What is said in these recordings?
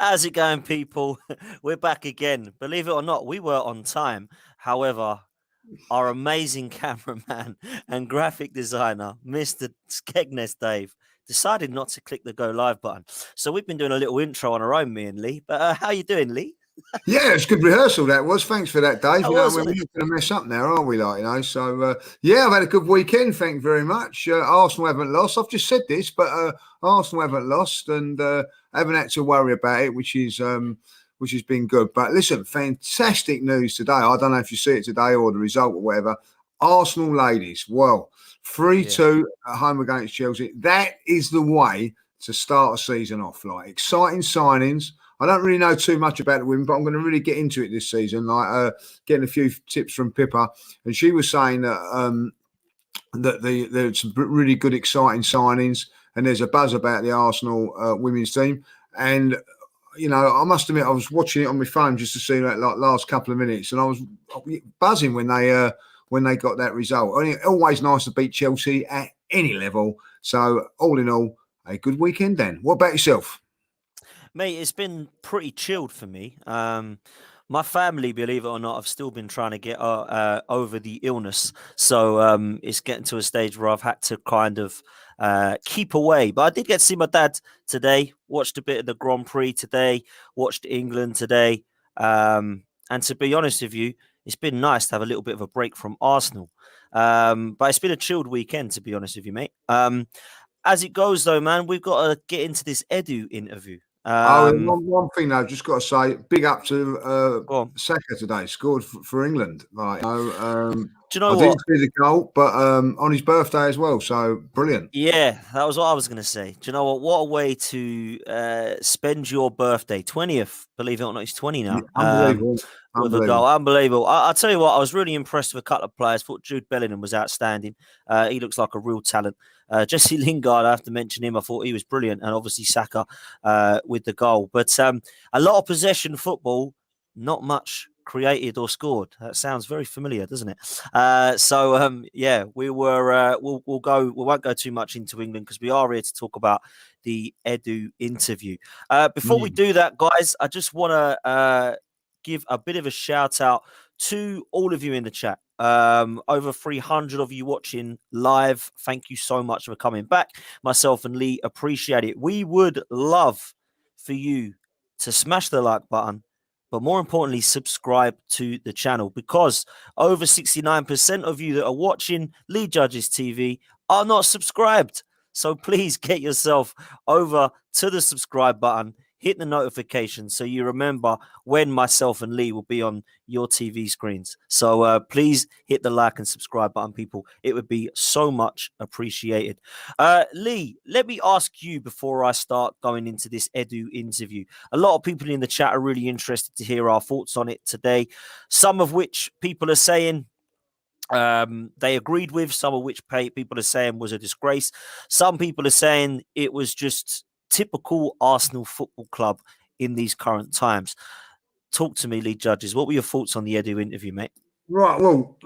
How's it going, people? We're back again. Believe it or not, we were on time. However, our amazing cameraman and graphic designer, Mr. Skegness Dave, decided not to click the go live button. So we've been doing a little intro on our own, me and Lee. But how you doing, Lee? Yeah, it's good rehearsal, that was. Thanks for that, Dave. That We're was, not going to mess up now, are we? So, yeah, I've had a good weekend. Thank you very much. Arsenal haven't lost. I've just said this, but Arsenal haven't lost and haven't had to worry about it, which has been good. But listen, fantastic news today. I don't know if you see it today or the result or whatever. Arsenal ladies, well, 3-2 at home against Chelsea. That is the way to start a season off. Like, exciting signings. I don't really know too much about the women, but I'm going to really get into it this season. Like getting a few tips from Pippa, and she was saying that there's some really good, exciting signings, and there's a buzz about the Arsenal women's team. And you know, I must admit, I was watching it on my phone just to see like last couple of minutes, and I was buzzing when they got that result. And always nice to beat Chelsea at any level. So all in all, a good weekend. Then, what about yourself? Mate, it's been pretty chilled for me. My family, believe it or not, have still been trying to get over the illness. So it's getting to a stage where I've had to kind of keep away. But I did get to see my dad today, watched a bit of the Grand Prix today, watched England today. And to be honest with you, it's been nice to have a little bit of a break from Arsenal. But it's been a chilled weekend, to be honest with you, mate. As it goes, though, man, we've got to get into this Edu interview. One thing though, just got to say, big up to Saka today. Scored for England. Like, do you know I what? didn't see the goal, but on his birthday as well. So brilliant. Yeah, that was what I was going to say. Do you know what? What a way to spend your birthday, 20th. Believe it or not, he's 20 now. Unbelievable. With a goal, unbelievable. I'll tell you what, I was really impressed with a couple of players. Thought Jude Bellingham was outstanding. He looks like a real talent. Jesse Lingard, I have to mention him. I thought he was brilliant, and obviously Saka with the goal. But a lot of possession football, not much created or scored. That sounds very familiar, doesn't it? Yeah, we were. We'll go. We won't go too much into England because we are here to talk about the Edu interview. Before we do that, guys, I just want to give a bit of a shout out to all of you in the chat. Over 300 of you watching live. Thank you so much for coming back. Myself and Lee appreciate it. We would love for you to smash the like button, but more importantly, subscribe to the channel, because over 69% of you that are watching Lee Judges TV are not subscribed. So please get yourself over to the subscribe button. Hit the notification so you remember when myself and Lee will be on your TV screens. So please hit the like and subscribe button, people. It would be so much appreciated. Lee, let me ask you before I start going into this Edu interview. A lot of people in the chat are really interested to hear our thoughts on it today, some of which people are saying they agreed with, some of which people are saying was a disgrace. Some people are saying it was just typical Arsenal Football Club in these current times. Talk to me, Lee Judges. What were your thoughts on the Edu interview, mate? Right. Well,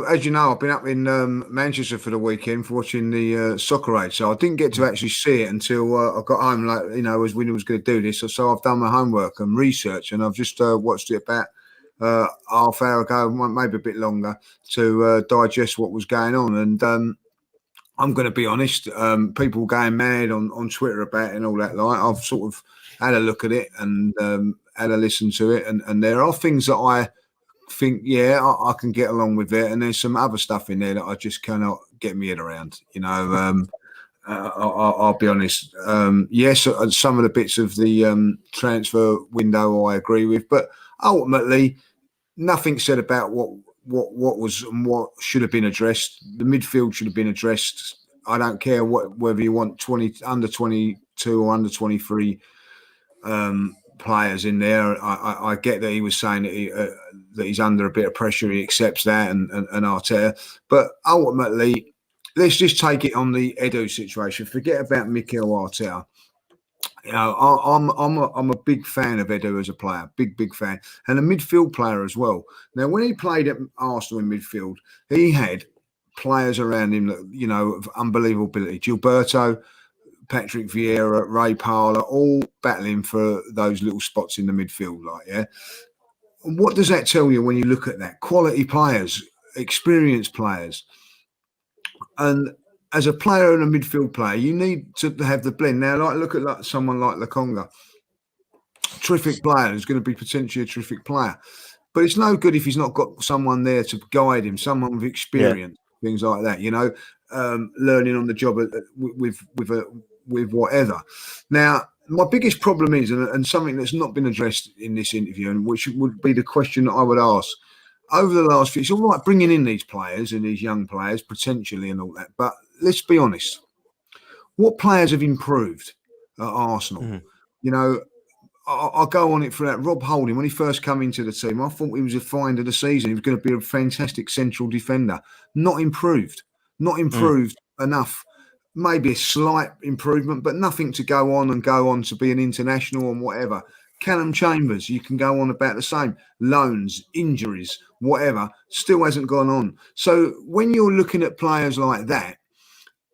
as you know, I've been up in Manchester for the weekend for watching the soccer age, so I didn't get to actually see it until I got home. Like, you know, as we was going to do this, so I've done my homework and research, and I've just watched it about half hour ago, maybe a bit longer, to digest what was going on. And I'm going to be honest, people going mad on Twitter about it and all that. Like, I've sort of had a look at it and had a listen to it, and there are things that I think, I can get along with it, and there's some other stuff in there that I just cannot get my head around. You know, I'll be honest. Yes, some of the bits of the transfer window I agree with, but ultimately, nothing said about what was and what should have been addressed. The midfield should have been addressed. I don't care whether you want under 22 or under 23 players in there. I get that he was saying that he's under a bit of pressure. He accepts that, and Arteta. But ultimately, let's just take it on the Edu situation. Forget about Mikel Arteta. You know, I'm a big fan of Edu as a player, big fan, and a midfield player as well. Now, when he played at Arsenal in midfield, he had players around him that, you know, of unbelievable ability. Gilberto, Patrick Vieira, Ray Parlour, all battling for those little spots in the midfield, like, yeah. And what does that tell you when you look at that? Quality players, experienced players. And as a player and a midfield player, you need to have the blend. Now, like, look at someone like Lakonga, terrific player, who's going to be potentially a terrific player. But it's no good if he's not got someone there to guide him, someone with experience, things like that, learning on the job with whatever. Now, my biggest problem is, and something that's not been addressed in this interview, and which would be the question that I would ask, over the last few, it's all right bringing in these players and these young players, potentially and all that, but let's be honest, what players have improved at Arsenal? Mm-hmm. I'll go on it for that. Rob Holding, when he first came into the team, I thought he was a find of the season. He was going to be a fantastic central defender. Not improved enough. Maybe a slight improvement, but nothing to go on to be an international and whatever. Callum Chambers, you can go on about the same. Loans, injuries, whatever, still hasn't gone on. So when you're looking at players like that,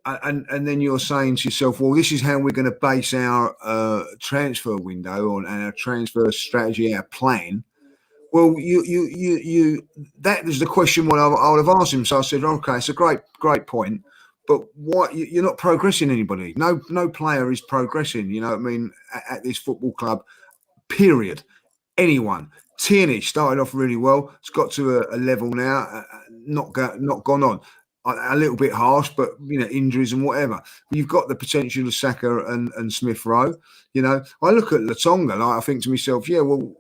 and then you're saying to yourself, well, this is how we're going to base our transfer window and our transfer strategy, our plan. Well, that was the question what I would have asked him. So I said, okay, it's a great point, but what you're not progressing anybody. No player is progressing. You know what I mean? At this football club, period. Anyone. Tierney started off really well. It's got to a level now, not gone on. A little bit harsh, but injuries and whatever. You've got the potential of Saka and Smith Rowe. I look at Latonga, like I think to myself, yeah, well,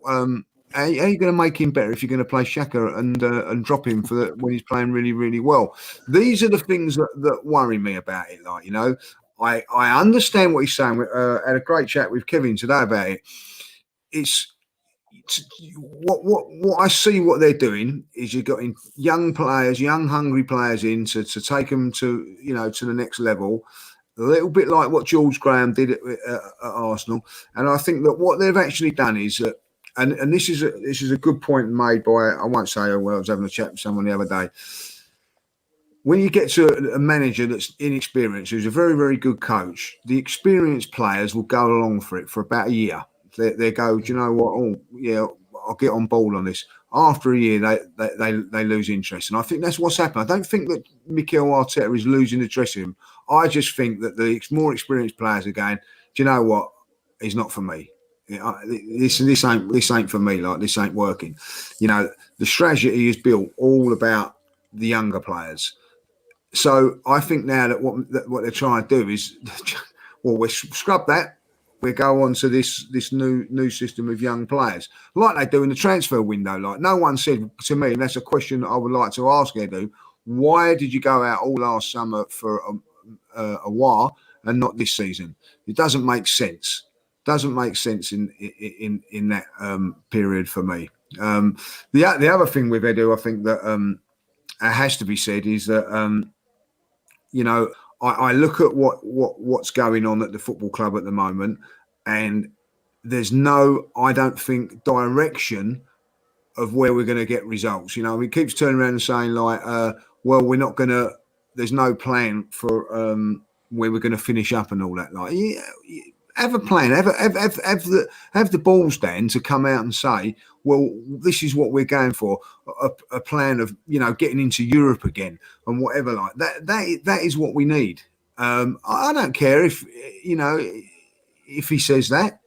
how are you going to make him better if you're going to play Saka and drop him when he's playing really, really well? These are the things that worry me about it. Like, I understand what he's saying. I had a great chat with Kevin today about it. It's what I see what they're doing is you're getting young players, young hungry players in to take them to to the next level, a little bit like what George Graham did at Arsenal. And I think that what they've actually done is that, and this is a good point made by, I won't say, I was having a chat with someone the other day. When you get to a manager that's inexperienced, who's a very, very good coach, the experienced players will go along for it for about a year. They go, do you know what? Oh, yeah, I'll get on board on this. After a year, they lose interest. And I think that's what's happened. I don't think that Mikel Arteta is losing the dressing room. I just think that the more experienced players are going, do you know what? It's not for me. This ain't for me. Like, this ain't working. The strategy is built all about the younger players. So I think now that what they're trying to do is, well, we scrub that. We go on to this new system of young players, like they do in the transfer window. Like, no one said to me, and that's a question that I would like to ask Edu, why did you go out all last summer for a while and not this season? It doesn't make sense. Doesn't make sense in that period for me. The other thing with Edu, I think that has to be said is that I look at what's going on at the football club at the moment, and there's I don't think, direction of where we're going to get results. He keeps turning around and saying like, well, we're not going to. There's no plan for where we're going to finish up and all that. Like, yeah, have a plan. Have the balls, Dan, to come out and say, well, this is what we're going for. A plan of getting into Europe again and whatever like that. That is what we need. I don't care if he says that.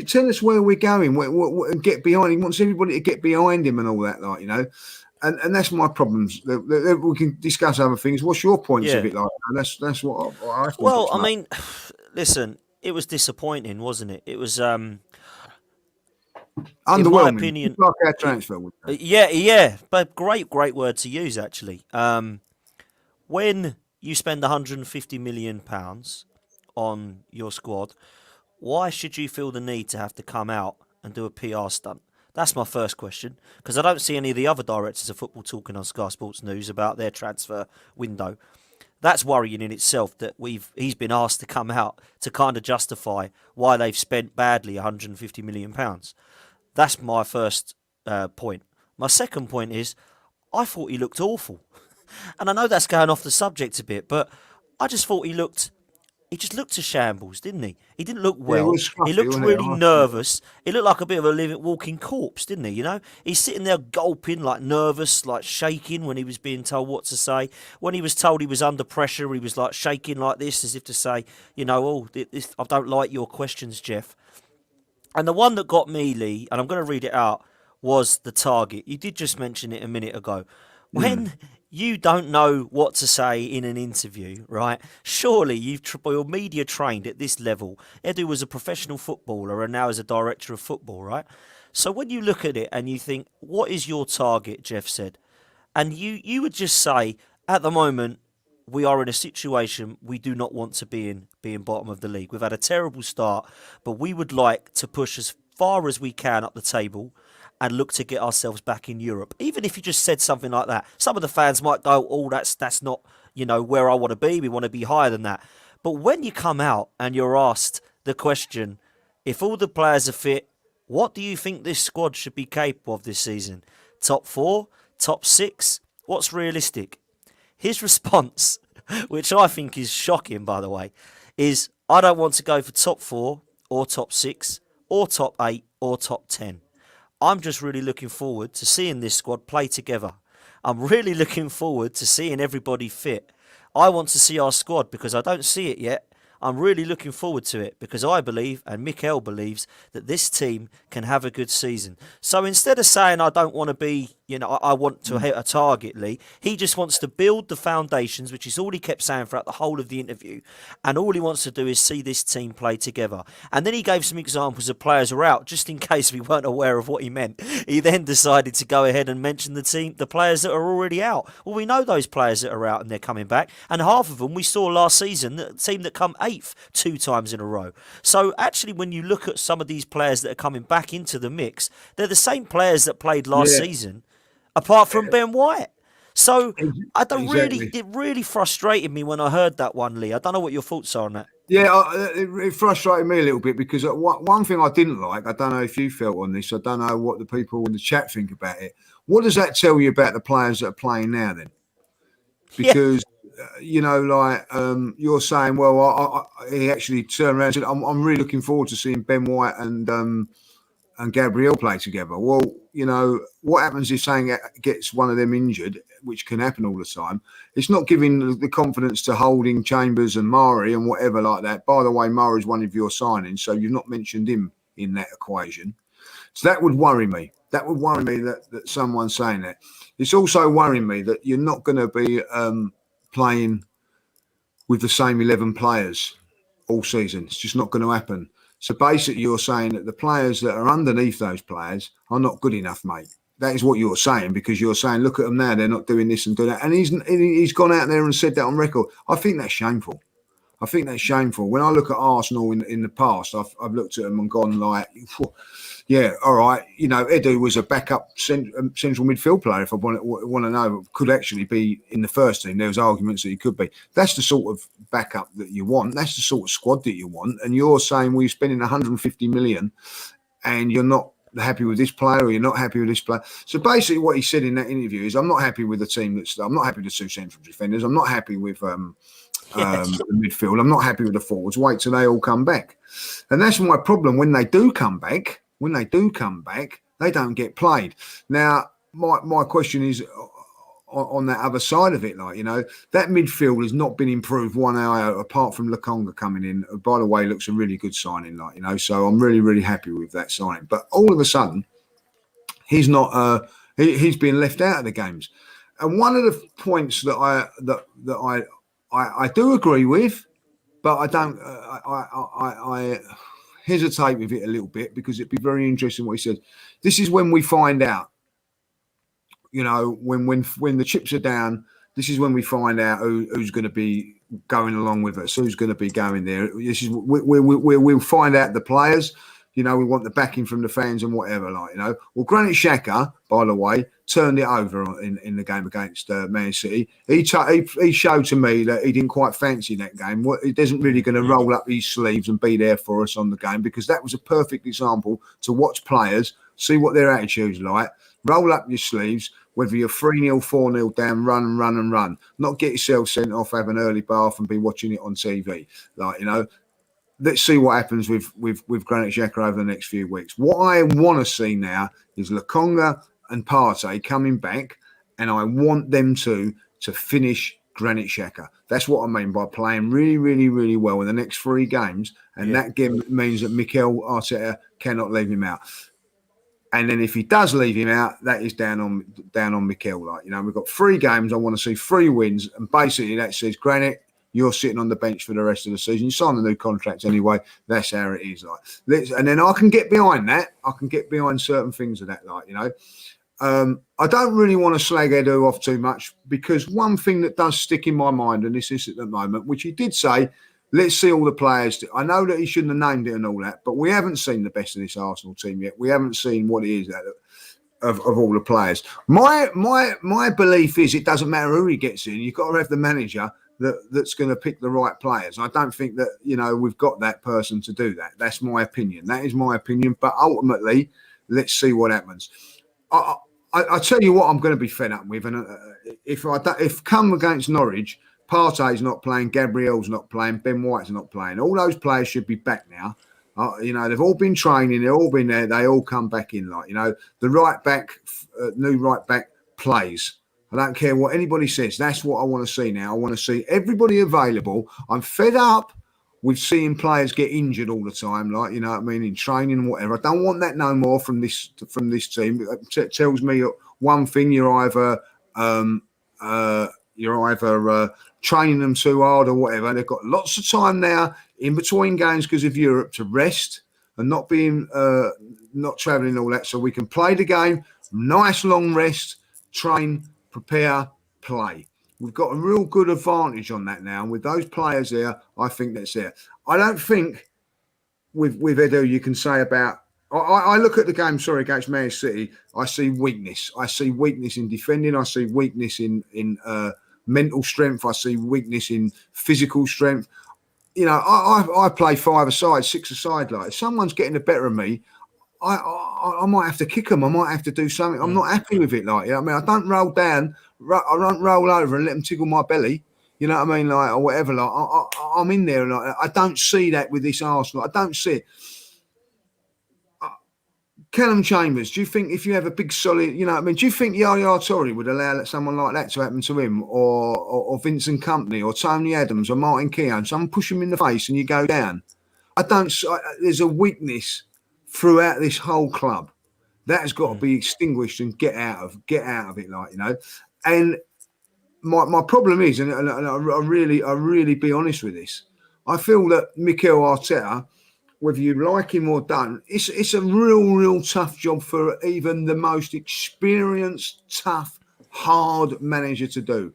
Tell us where we're going. And get behind him. He wants everybody to get behind him and all that, like And that's my problems. We can discuss other things. What's your points of it like? And that's what I think. Well, I mean, listen, it was disappointing, wasn't it? It was underwhelming. In my opinion, like our transfer. Yeah, but great word to use actually. When you spend £150 million on your squad, why should you feel the need to have to come out and do a PR stunt? That's my first question, because I don't see any of the other directors of football talking on Sky Sports News about their transfer window. That's worrying in itself that he's been asked to come out to kind of justify why they've spent badly £150 million. That's my first point. My second point is, I thought he looked awful. And I know that's going off the subject a bit, but I just thought he looked he just looked a shambles, didn't he? He didn't look Yeah, it well. was He scruffy, looked wasn't it? really nervous. He looked like a bit of a living, walking corpse, didn't he? You know, he's sitting there gulping, like nervous, like shaking when he was being told what to say. When he was told he was under pressure, he was like shaking like this, as if to say, you know, oh, this, I don't like your questions, Jeff. And the one that got me, Lee, and I'm going to read it out, was the target. You did just mention it a minute ago. Mm. When you don't know what to say in an interview, right? Surely you're media trained at this level. Edu was a professional footballer and now is a director of football, right? So when you look at it and you think, what is your target? Jeff said, and you would just say, at the moment, we are in a situation we do not want to be in, being bottom of the league. We've had a terrible start, but we would like to push as far as we can up the table and look to get ourselves back in Europe. Even if you just said something like that, some of the fans might go, "Oh, that's not, where I want to be. We want to be higher than that." But when you come out and you're asked the question, if all the players are fit, what do you think this squad should be capable of this season? Top 4, top 6? What's realistic? His response, which I think is shocking, by the way, is I don't want to go for top 4 or top 6 or top 8 or top 10. I'm just really looking forward to seeing this squad play together. I'm really looking forward to seeing everybody fit. I want to see our squad because I don't see it yet. I'm really looking forward to it because I believe, and Mikel believes, that this team can have a good season. So instead of saying I don't want to be, I want to hit a target, Lee, he just wants to build the foundations, which is all he kept saying throughout the whole of the interview. And all he wants to do is see this team play together. And then he gave some examples of players who are out, just in case we weren't aware of what he meant. He then decided to go ahead and mention the players that are already out. Well, we know those players that are out and they're coming back. And half of them we saw last season, the team that come 8th 2 times in a row. So actually, when you look at some of these players that are coming back into the mix, they're the same players that played last Yeah, season, apart from Ben White. So exactly. it really frustrated me when I heard that one, Lee. I don't know what your thoughts are on that. Yeah, it frustrated me a little bit because one thing I didn't like, I don't know if you felt on this, I don't know what the people in the chat think about it. What does that tell you about the players that are playing now then? Yeah, Because, you're saying, well, he actually turned around and said, I'm really looking forward to seeing Ben White and Gabriel play together. Well, what happens if saying gets one of them injured, which can happen all the time? It's not giving the confidence to Holding, Chambers and Murray and whatever like that. By the way, Murray's one of your signings, so you've not mentioned him in that equation. So that would worry me. That would worry me that someone's saying that. It's also worrying me that you're not going to be playing with the same 11 players all season. It's just not going to happen. So basically, you're saying that the players that are underneath those players are not good enough, mate. That is what you're saying, because you're saying, look at them now, they're not doing this and doing that. And he's gone out there and said that on record. I think that's shameful. I think that's shameful. When I look at Arsenal in the past, I've looked at them and gone like, yeah, all right. Edu was a backup central midfield player. If I want to know, could actually be in the first team. There was arguments that he could be. That's the sort of backup that you want. That's the sort of squad that you want. And you're saying we're spending 150 million, and you're not happy with this player, or you're not happy with this player. So basically, what he said in that interview is, I'm not happy with the team. I'm not happy with the 2 central defenders. I'm not happy with yes, the midfield. I'm not happy with the forwards. Wait till they all come back. And that's my problem. When they do come back, they don't get played. Now, my question is on that other side of it, that midfield has not been improved one hour apart from Lokonga coming in. By the way, looks a really good signing, so I'm really, really happy with that signing. But all of a sudden, he's not, he's been left out of the games. And one of the points that I do agree with, but I don't. I hesitate with it a little bit, because it'd be very interesting what he said. This is when we find out. When the chips are down, this is when we find out who's going to be going along with us, who's going to be going there. This is we'll find out the players. We want the backing from the fans and whatever, Well, Granit Xhaka, by the way, turned it over in the game against Man City. He showed to me that he didn't quite fancy that game. He isn't really going to roll up his sleeves and be there for us on the game, because that was a perfect example to watch players, see what their attitude's like, roll up your sleeves, Whether you're 3-0, 4-0 down, run, run, and run. Not get yourself sent off, have an early bath, and be watching it on TV. Like, you know, let's see what happens with Granit Xhaka over the next few weeks. What I want to see now is Lokonga and Partey coming back, and I want them to finish Granit Xhaka. That's what I mean by playing really, really, really well in the next 3 games, and that game means that Mikel Arteta cannot leave him out. And then if he does leave him out, that is down on Mikel. Like, you know, we've got 3 games. I want to see 3 wins, and basically that says, Granit, you're sitting on the bench for the rest of the season. You signed a new contract anyway. That's how it is. Like, and then I can get behind that. I can get behind certain things of that. Like, you know, I don't really want to slag Edu off too much, because one thing that does stick in my mind, and this is at the moment, which he did say, let's see all the players. I know that he shouldn't have named it and all that, but we haven't seen the best of this Arsenal team yet. We haven't seen what it is of all the players. My belief is it doesn't matter who he gets in. You've got to have the manager that's going to pick the right players. I don't think that, you know, we've got that person to do that. That's my opinion. That is my opinion. But ultimately, let's see what happens. I tell you what, I'm going to be fed up with. And if come against Norwich, Partey's not playing, Gabriel's not playing, Ben White's not playing. All those players should be back now. You know, they've all been training, they've all been there, they all come back in. Like, you know, the right back, new right back plays. I don't care what anybody says. That's what I want to see now. I want to see everybody available. I'm fed up with seeing players get injured all the time, like, you know what I mean, in training and whatever. I don't want that no more from this team. It tells me one thing: you're either training them too hard or whatever. They've got lots of time now in between games because of Europe to rest and not being not travelling and all that, so we can play the game. Nice long rest, train, prepare, play. We've got a real good advantage on that now. And with those players there, I think that's there. I don't think with Edu you can say about... I look at the game, against Man City, I see weakness. I see weakness in defending. I see weakness in mental strength. I see weakness in physical strength. You know, I play 5-a-side, 6-a-side. Like, if someone's getting the better of me, I might have to kick them. I might have to do something. I'm not happy with it. Like, you know what I mean? I don't roll down. I don't roll over and let them tickle my belly. You know what I mean? Like, or whatever. Like, I'm in there. Like, I don't see that with this Arsenal. I don't see it. Callum Chambers, do you think if you have a big solid, you know what I mean, do you think Yaya Toure would allow someone like that to happen to him, or Vincent Kompany, or Tony Adams, or Martin Keown? Someone push him in the face and you go down. There's a weakness throughout this whole club that has got to be extinguished and get out of it, like, you know. And my problem is, and I really be honest with this, I feel that Mikel Arteta, whether you like him or don't, it's a real tough job for even the most experienced, tough, hard manager to do.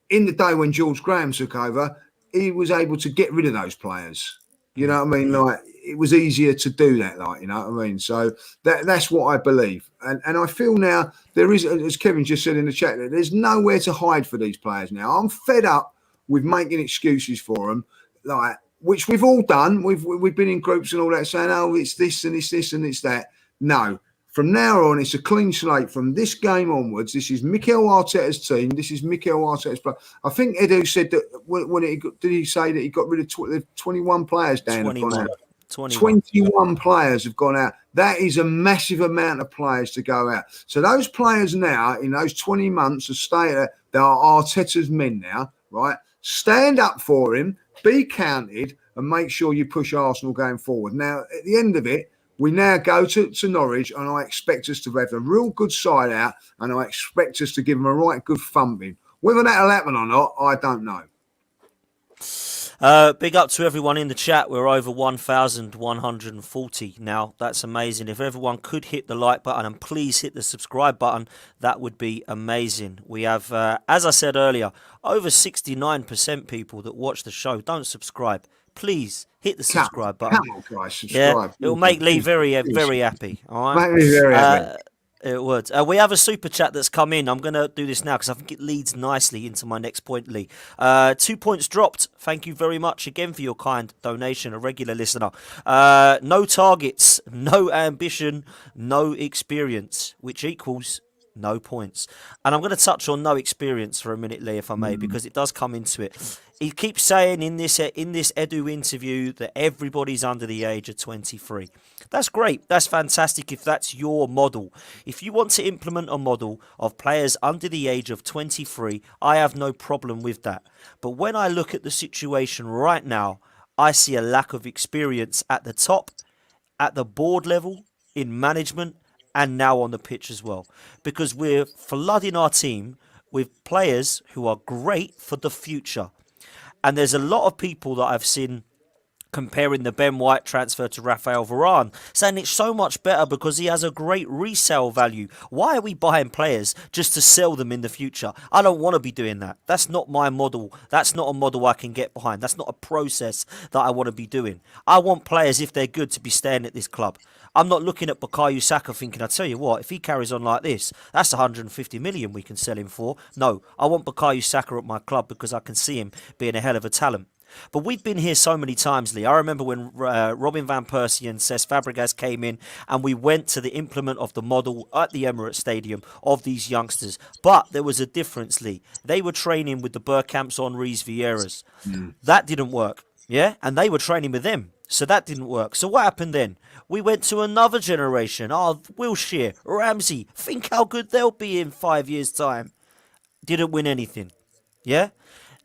In the day when George Graham took over, he was able to get rid of those players. You know what I mean? Like, it was easier to do that, like, you know what I mean? So that's what I believe. And I feel now there is, as Kevin just said in the chat, there's nowhere to hide for these players now. I'm fed up with making excuses for them, like, which we've all done. We've been in groups and all that saying, oh, it's this and it's this and it's that. No. From now on, it's a clean slate. From this game onwards, this is Mikel Arteta's team. This is Mikel Arteta's play. I think Edu said that did he say that he got rid of 21 players down? 21 players have gone out. That is a massive amount of players to go out. So those players now, in those 20 months of stay there, they are Arteta's men now, right? Stand up for him, be counted, and make sure you push Arsenal going forward. Now, at the end of it, we now go to Norwich, and I expect us to have a real good side out, and I expect us to give them a right good thumping. Whether that'll happen or not, I don't know. Big up to everyone in the chat. We're over 1,140 now. That's amazing. If everyone could hit the like button and please hit the subscribe button, that would be amazing. We have, as I said earlier, over 69% people that watch the show don't subscribe. Please hit the subscribe button. Come on, guys, subscribe. Yeah, it will make Lee very happy. All right? Make me very happy. It would. We have a super chat that's come in. I'm going to do this now because I think it leads nicely into my next point, Lee. 2 points dropped. Thank you very much again for your kind donation, a regular listener. No targets, no ambition, no experience, which equals No points. And I'm going to touch on no experience for a minute, Lee, if I may, because it does come into it. He keeps saying in this Edu interview that everybody's under the age of 23. That's great. That's fantastic if that's your model. If you want to implement a model of players under the age of 23, I have no problem with that. But when I look at the situation right now, I see a lack of experience at the top, at the board level, in management, and now on the pitch as well. Because we're flooding our team with players who are great for the future. And there's a lot of people that I've seen comparing the Ben White transfer to Rafael Varane, saying it's so much better because he has a great resale value. Why are we buying players just to sell them in the future? I don't want to be doing that. That's not my model. That's not a model I can get behind. That's not a process that I want to be doing. I want players, if they're good, to be staying at this club. I'm not looking at Bukayo Saka thinking, I tell you what, if he carries on like this, that's 150 million we can sell him for. No, I want Bukayo Saka at my club because I can see him being a hell of a talent. But we've been here so many times, Lee. I remember when Robin Van Persie and Cesc Fabregas came in and we went to the implement of the model at the Emirates Stadium of these youngsters. But there was a difference, Lee. They were training with the Bergkamps, Henrys, Vieiras. That didn't work, yeah? And they were training with them. So that didn't work. So what happened then? We went to another generation. Oh, Wilshere, Ramsey. Think how good they'll be in 5 years' time. Didn't win anything, yeah?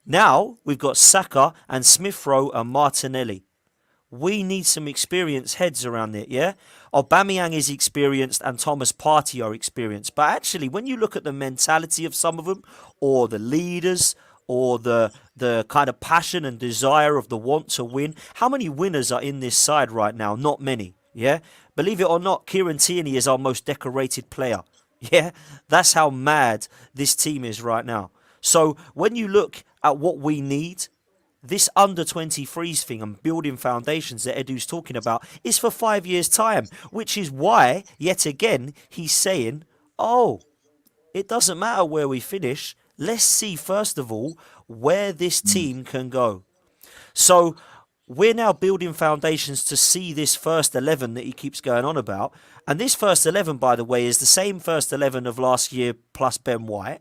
Now we've got Saka and Smith Rowe and Martinelli. We need some experienced heads around it, yeah? Aubameyang is experienced and Thomas Partey are experienced. But actually, when you look at the mentality of some of them, or the leaders, or the kind of passion and desire of the want to win, how many winners are in this side right now? Not many, yeah? Believe it or not, Kieran Tierney is our most decorated player. Yeah? That's how mad this team is right now. So when you look at what we need, this under 23s thing and building foundations that Edu's talking about is for 5 years' time, which is why, yet again, he's saying, oh, it doesn't matter where we finish. Let's see, first of all, where this team can go. So we're now building foundations to see this first 11 that he keeps going on about. And this first 11, by the way, is the same first 11 of last year plus Ben White.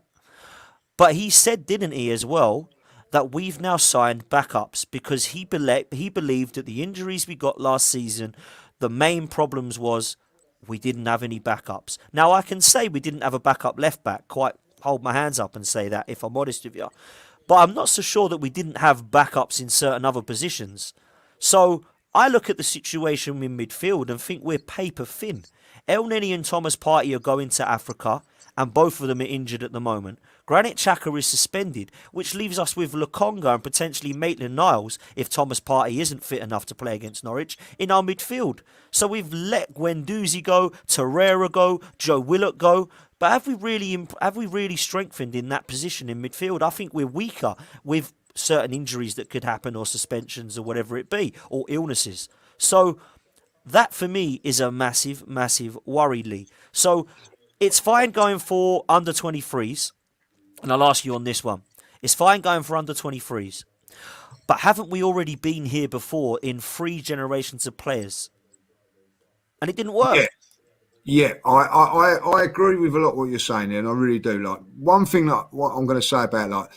But he said, didn't he, as well, that we've now signed backups because he believed that the injuries we got last season, the main problems was we didn't have any backups. Now, I can say we didn't have a backup left back, quite hold my hands up and say that, if I'm honest with you. But I'm not so sure that we didn't have backups in certain other positions. So I look at the situation in midfield and think we're paper thin. El Neni and Thomas Partey are going to Africa, and both of them are injured at the moment. Granit Xhaka is suspended, which leaves us with Lokonga and potentially Maitland-Niles, if Thomas Partey isn't fit enough to play against Norwich, in our midfield. So we've let Guendouzi go, Torreira go, Joe Willock go, but have we really strengthened in that position in midfield? I think we're weaker with certain injuries that could happen, or suspensions, or whatever it be, or illnesses. So that for me is a massive, massive worry, Lee. So it's fine going for under 23s. And I'll ask you on this one. It's fine going for under 23s. But haven't we already been here before in 3 generations of players? And it didn't work. Yeah, I agree with a lot of what you're saying there, and I really do. Like, one thing that what I'm going to say about, like,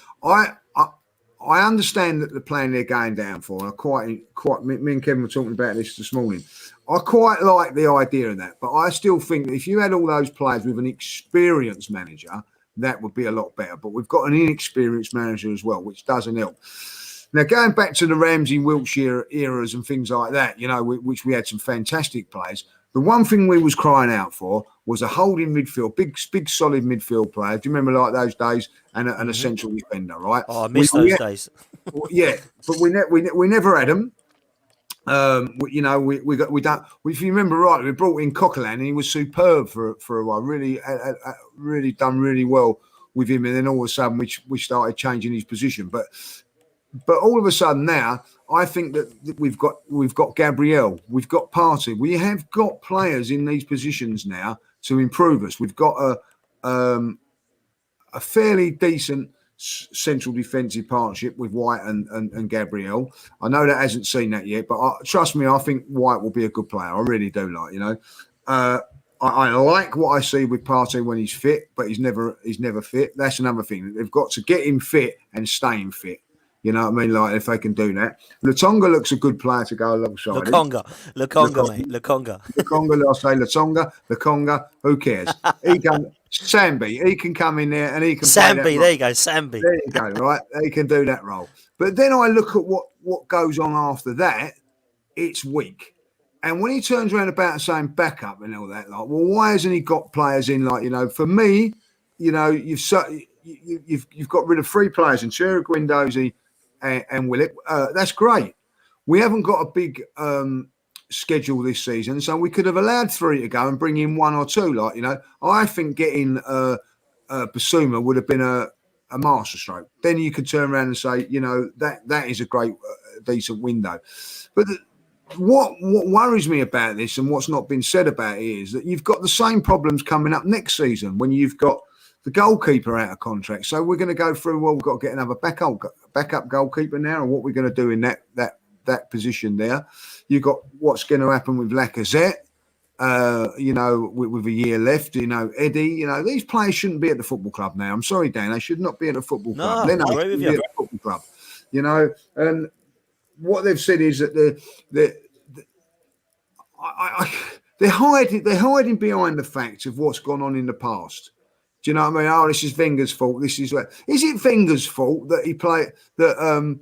I understand that the plan they're going down for, and I quite me and Kevin were talking about this morning. I quite like the idea of that, but I still think that if you had all those players with an experienced manager, that would be a lot better. But we've got an inexperienced manager as well, which doesn't help. Now, going back to the Ramsey, Wilshere eras and things like that, you know, which we had some fantastic players. The one thing we was crying out for was a holding midfield, big solid midfield player. Do you remember like those days? And a central defender, right? Oh, I miss those days. Yeah, but we never had them. You know, we don't. If you remember right, we brought in Coquelin and he was superb for a while. Really done really well with him, and then all of a sudden we started changing his position. But all of a sudden now, I think that we've got Gabriel, we've got Partey, we have got players in these positions now to improve us. We've got a fairly decent central defensive partnership with White and Gabriel. I know that hasn't seen that yet, but trust me, I think White will be a good player. I really do, like, you know. I like what I see with Partey when he's fit, but he's never fit. That's another thing. They've got to get him fit and staying fit. You know what I mean? Like if they can do that. Lutonga looks a good player to go alongside him. Lokonga, mate, Lokonga. Lukonga, I'll say Lukonga, who cares? He can Sambi, he can come in there and he can play that Sambi, role. there you go, Sambi. There you go, right? He can do that role. But then I look at what goes on after that, it's weak. And when he turns around about saying backup and all that, like, well, why hasn't he got players in? Like, for me, you've got rid of 3 players in Chira, Guendouzi, and Willett. That's great. We haven't got a big schedule this season, so we could have allowed 3 to go and bring in 1 or 2. Like, I think getting Basuma would have been a masterstroke. Then you could turn around and say, that is a great, decent window. But what worries me about this and what's not been said about it is that you've got the same problems coming up next season when you've got the goalkeeper out of contract. So we're going to go through, well, we've got to get another backup goalkeeper now, and what we're going to do in that position there. You've got what's going to happen with Lacazette, with a year left, Eddie, these players shouldn't be at the football club now. I'm sorry, Dan, they should not be at the football club. No, I agree with you. At the football club, and what they've said is that they're hiding behind the facts of what's gone on in the past. Do you know what I mean? Oh, this is Wenger's fault. Is it Wenger's fault that he played that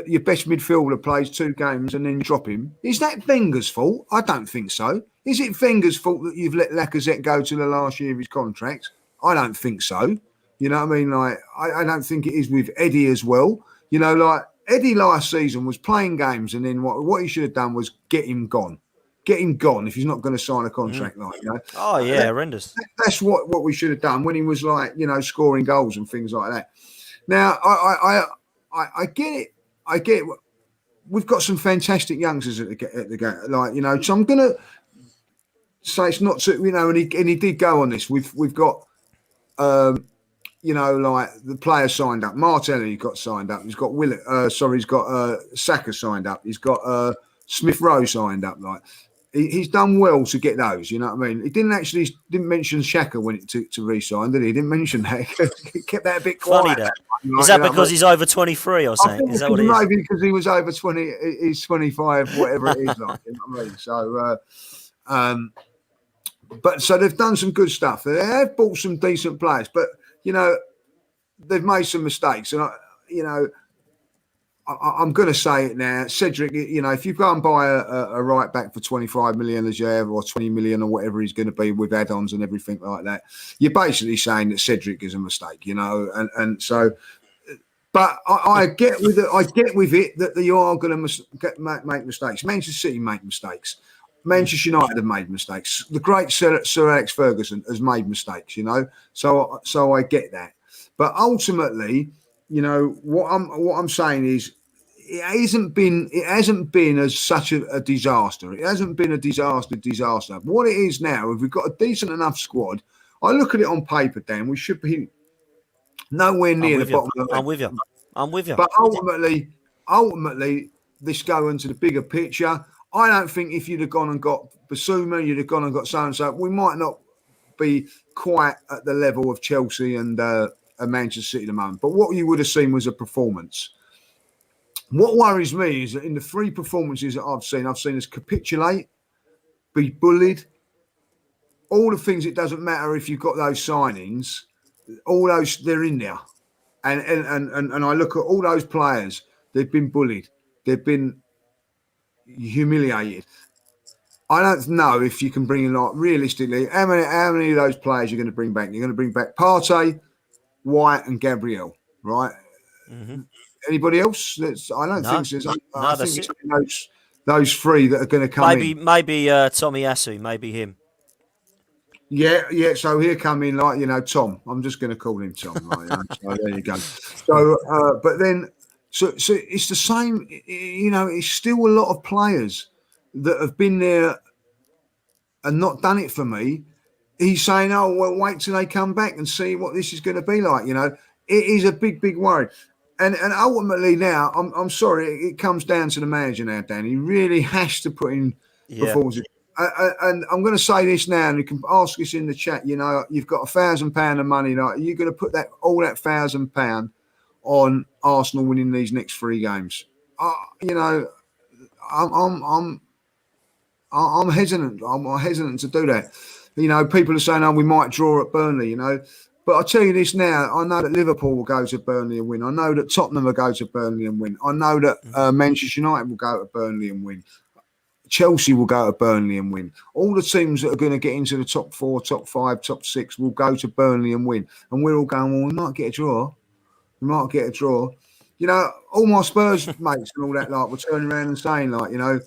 your best midfielder plays 2 games and then drop him? Is that Wenger's fault? I don't think so. Is it Wenger's fault that you've let Lacazette go to the last year of his contract? I don't think so. You know what I mean? Like, I don't think it is with Eddie as well. Like Eddie last season was playing games, and then what he should have done was get him gone. Get him gone if he's not going to sign a contract. Oh yeah, horrendous. That's what we should have done when he was like, scoring goals and things like that. Now I get it. I get it. We've got some fantastic youngsters at the game. So I'm going to say it's not so, and he did go on this. We've got like the players signed up. Martelli got signed up. He's got Willett. He's got Saka signed up. He's got Smith Rowe signed up. Like he's done well to get those. You know what I mean? He didn't mention Xhaka when to re-sign, did he? He didn't mention that. He kept that a bit quiet. Funny that. Is that because he's over 23 or something? Is that what it is? Maybe because he was over 20. He's 25, whatever it is. Like, you know what I mean? So, but so they've done some good stuff. They have bought some decent players, but they've made some mistakes, and I'm going to say it now, Cedric. If you go and buy a right back for 25 million as you have, or 20 million, or whatever he's going to be with add-ons and everything like that, you're basically saying that Cedric is a mistake, and so. But I get with it that you are going to make mistakes. Manchester City make mistakes. Manchester United have made mistakes. The great Sir Alex Ferguson has made mistakes, So I get that. But ultimately, what I'm saying is, it hasn't been as such a disaster. It hasn't been a disaster. What it is now, if we've got a decent enough squad, I look at it on paper, Dan, we should be nowhere near the bottom of the league. I'm with you. But ultimately, this going to the bigger picture. I don't think if you'd have gone and got Basuma, you'd have gone and got so-and-so, we might not be quite at the level of Chelsea and Manchester City at the moment. But what you would have seen was a performance. What worries me is that in the 3 performances that I've seen us capitulate, be bullied, all the things. It doesn't matter if you've got those signings, all those, they're in there. And I look at all those players, they've been bullied. They've been humiliated. I don't know if you can bring in, like, realistically, how many of those players you're going to bring back? You're going to bring back Partey, White, and Gabriel, right? Mm-hmm. Anybody else? I don't think so. I think it's those 3 that are going to come Maybe Tomiyasu, maybe him. Yeah. So here come in, like, Tom. I'm just going to call him Tom. Right? So there you go. So, but then, so it's the same. It's still a lot of players that have been there and not done it for me. He's saying, "Oh, well, wait till they come back and see what this is going to be like." It is a big, big worry. And ultimately now, I'm sorry, it comes down to the manager now, Dan. He really has to put in performances. and I'm going to say this now, and you can ask us in the chat. You know, you've got £1,000 of money. Like, are you going to put all that £1,000 on Arsenal winning these next 3 games? You know, I'm hesitant. I'm hesitant to do that. You know, people are saying, "Oh, we might draw at Burnley." You know, but I'll tell you this now. I know that Liverpool will go to Burnley and win. I know that Tottenham will go to Burnley and win. I know that Manchester United will go to Burnley and win. Chelsea will go to Burnley and win. All the teams that are going to get into the top 4, top 5, top 6 will go to Burnley and win. And we're all going, well, we might get a draw. We might get a draw. You know, all my Spurs mates and all that were turning around and saying, you know,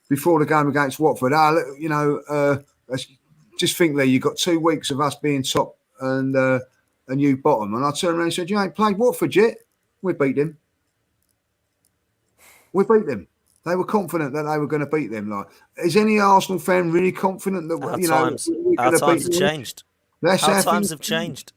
before the game against Watford, you know, just think that you've got 2 weeks of us being top and you bottom. And I turned around and said, you ain't played Watford yet. We beat them. We beat them. They were confident that they were going to beat them. Like, is any Arsenal fan really confident that we're going to beat them? Our times have changed. Our times have changed.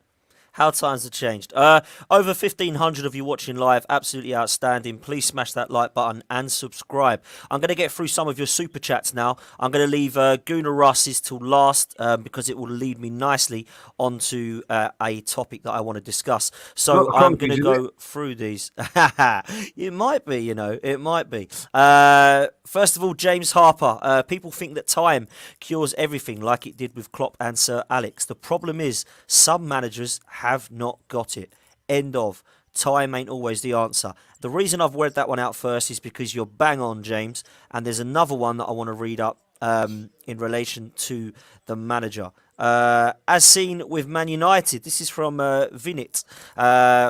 How times have changed. Over 1,500 of you watching live. Absolutely outstanding. Please smash that like button and subscribe. I'm going to get through some of your super chats now. I'm going to leave Gunnar Russ's till last because it will lead me nicely onto a topic that I want to discuss. So I'm going to go through these. It might be, you know. It might be. First of all, James Harper. People think that time cures everything like it did with Klopp and Sir Alex. The problem is some managers have not got it. End of. Time ain't always the answer. The reason I've read that one out first is because you're bang on, James. And there's another one that I want to read up in relation to the manager. As seen with Man United, this is from Vinit.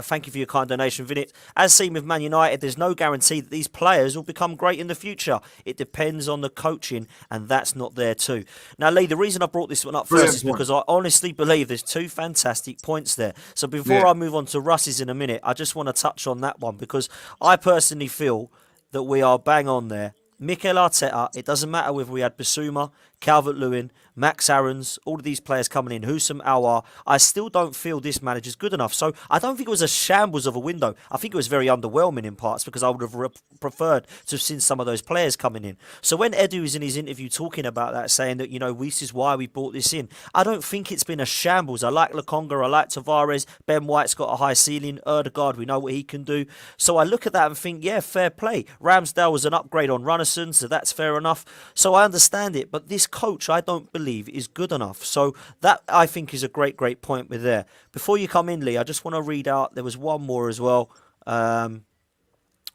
Thank you for your kind donation, Vinit. As seen with Man United, there's no guarantee that these players will become great in the future. It depends on the coaching, and that's not there too. Now, Lee, the reason I brought this one up first is because I honestly believe there's 2 fantastic points there. So before I move on to Russ's in a minute, I just want to touch on that one because I personally feel that we are bang on there. Mikel Arteta, it doesn't matter whether we had Bissouma, Calvert-Lewin, Max Aarons, all of these players coming in, Husam Aouar, I still don't feel this manager's good enough. So I don't think it was a shambles of a window. I think it was very underwhelming in parts because I would have preferred to have seen some of those players coming in. So when Edu is in his interview talking about that, saying that, you know, this is why we brought this in, I don't think it's been a shambles. I like Lokonga, I like Tavares, Ben White's got a high ceiling, Erdegaard, we know what he can do. So I look at that and think, yeah, fair play. Ramsdale was an upgrade on Runnison, so that's fair enough. So I understand it, but this coach, I don't believe is good enough. So that, I think, is a great point with there. Before you come in, Lee, I just want to read out, there was one more as well,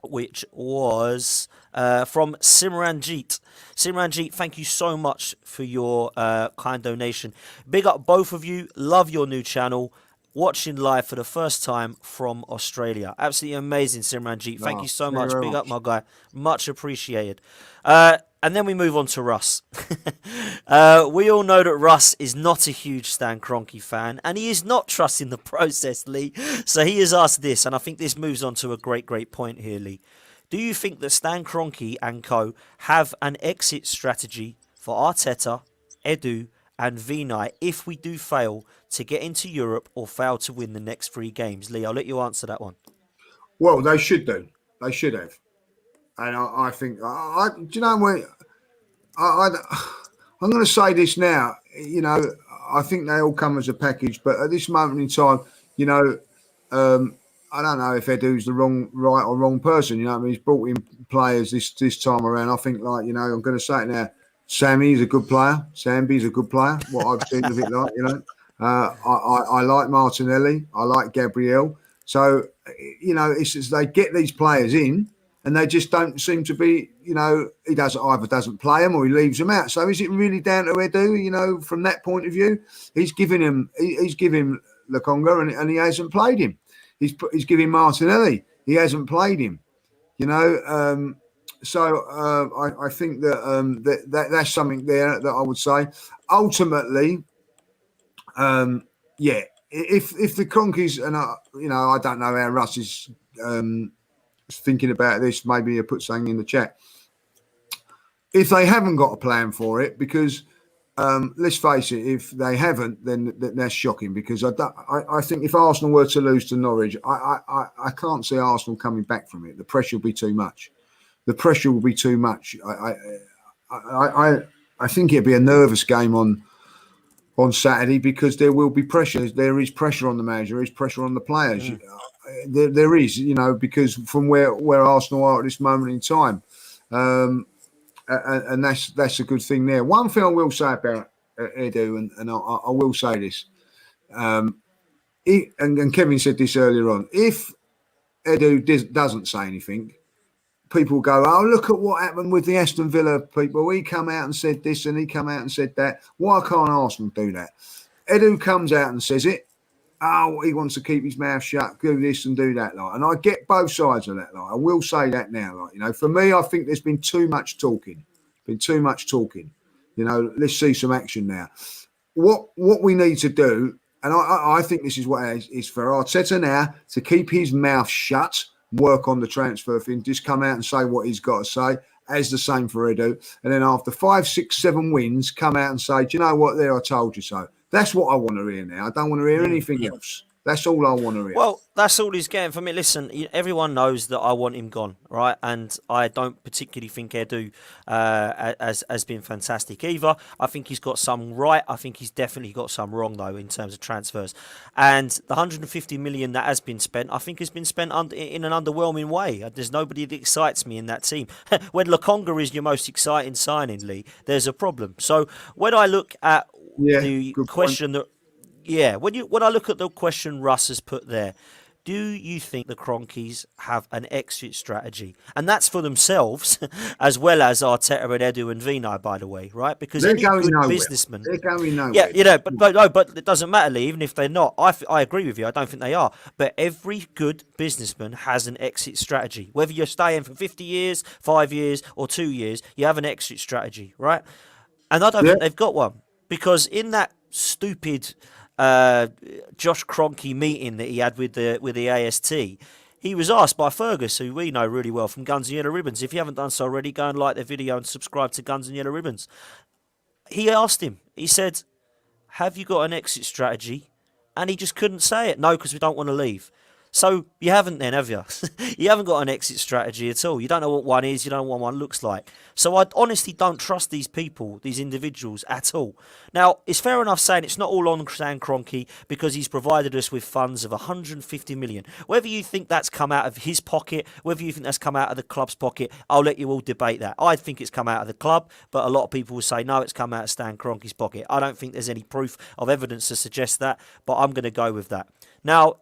which was from Simranjeet. Simranjeet, thank you so much for your kind donation. Big up both of you. Love your new channel. Watching live for the first time from Australia. Absolutely amazing, Simranjeet. Thank you so much. Big up, my guy. Much appreciated. And then we move on to Russ. We all know that Russ is not a huge Stan Kroenke fan, and he is not trusting the process, Lee. So he has asked this, and I think this moves on to a great point here, Lee. Do you think that Stan Kroenke and co have an exit strategy for Arteta, Edu, and Vinay if we do fail to get into Europe or fail to win the next 3 games? Lee, I'll let you answer that one. Well, they should do. They should have. And I think, do you know what? I'm going to say this now. You know, I think they all come as a package. But at this moment in time, you know, I don't know if Edu's the right or wrong person. You know what I mean? He's brought in players this time around. I think, like, you know, I'm going to say it now. Sammy's a good player. Samby's a good player. What I've seen of it, like, you know. I like Martinelli. I like Gabriel. So, you know, it's as they get these players in and they just don't seem to be, you know, he either doesn't play them or he leaves them out. So is it really down to Edu, you know, from that point of view? He's giving him Lokonga and he hasn't played him. He's giving Martinelli. He hasn't played him, you know. So I think that that's something there that I would say. Ultimately, yeah, if the Kroenkes, and you know, I don't know how Russ is thinking about this. Maybe he'll put something in the chat. If they haven't got a plan for it, because let's face it, if they haven't, then that's shocking. Because I think if Arsenal were to lose to Norwich, I can't see Arsenal coming back from it. The pressure will be too much. The pressure will be too much. I think it'd be a nervous game on Saturday because there will be pressure. There is pressure on the manager. There is pressure on the players. There is, because from where Arsenal are at this moment in time, and that's a good thing there. One thing I will say about Edu, and I will say this, and Kevin said this earlier on. If Edu doesn't say anything, people go, "Oh, look at what happened with the Aston Villa people. He come out and said this, and he come out and said that. Why can't Arsenal do that?" Edu comes out and says it. Oh, he wants to keep his mouth shut, do this and do that, and I get both sides of that. I will say that now, for me, I think there's been too much talking. Let's see some action now. What we need to do, and I think this is what it is for Arteta now, to keep his mouth shut, work on the transfer thing, just come out and say what he's got to say, as the same for Edu. And then after 5, 6, 7 wins, come out and say, do you know what, there, I told you so. That's what I want to hear now. I don't want to hear anything else. That's all I want to hear. Well, that's all he's getting from me. Listen, everyone knows that I want him gone, right? And I don't particularly think Edu has been fantastic either. I think he's got some right. I think he's definitely got some wrong, though, in terms of transfers. And the 150 million that has been spent, I think has been spent in an underwhelming way. There's nobody that excites me in that team. When Lokonga is your most exciting signing, Lee, there's a problem. So when I look at the question that... Yeah, when I look at the question Russ has put there, do you think the Cronkies have an exit strategy? And that's for themselves, as well as Arteta and Edu and Vino, by the way, right? Because they're any going good nowhere. businessman... They're going nowhere. Yeah, but it doesn't matter, Lee, even if they're not. I agree with you. I don't think they are. But every good businessman has an exit strategy. Whether you're staying for 50 years, 5 years, or 2 years, you have an exit strategy, right? And I don't think they've got one. Because in that stupid... Josh Kroenke meeting that he had with the AST, he was asked by Fergus, who we know really well from Guns and Yellow Ribbons. If you haven't done so already, go and like their video and subscribe to Guns and Yellow Ribbons. He asked him, he said, have you got an exit strategy? And he just couldn't say it. No, because we don't want to leave. So you haven't then, have you? You haven't got an exit strategy at all. You don't know what one is. You don't know what one looks like. So I honestly don't trust these people, these individuals at all. Now, it's fair enough saying it's not all on Stan Kroenke because he's provided us with funds of 150 million. Whether you think that's come out of his pocket, whether you think that's come out of the club's pocket, I'll let you all debate that. I think it's come out of the club, but a lot of people will say, no, it's come out of Stan Kroenke's pocket. I don't think there's any proof of evidence to suggest that, but I'm going to go with that. Now,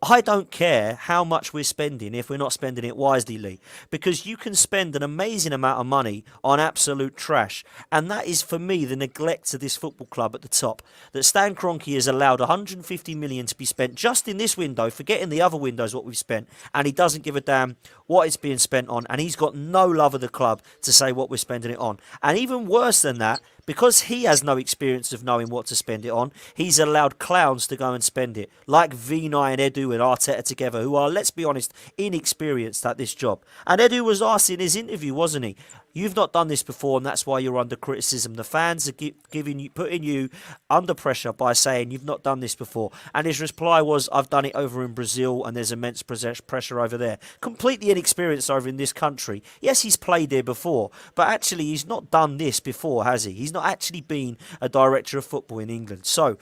I don't care how much we're spending if we're not spending it wisely, Lee, because you can spend an amazing amount of money on absolute trash, and that is, for me, the neglect of this football club at the top. That Stan Kroenke has allowed 150 million to be spent just in this window, forgetting the other windows what we've spent, and he doesn't give a damn what it's being spent on, and he's got no love of the club to say what we're spending it on. And even worse than that, because he has no experience of knowing what to spend it on, he's allowed clowns to go and spend it, like Vinay and Edu and Arteta together, who are, let's be honest, inexperienced at this job. And Edu was asked in his interview, wasn't he? You've not done this before, and that's why you're under criticism. The fans are putting you under pressure by saying you've not done this before. And his reply was, I've done it over in Brazil, and there's immense pressure over there. Completely inexperienced over in this country. Yes, he's played there before, but actually he's not done this before, has he? He's not actually been a director of football in England. So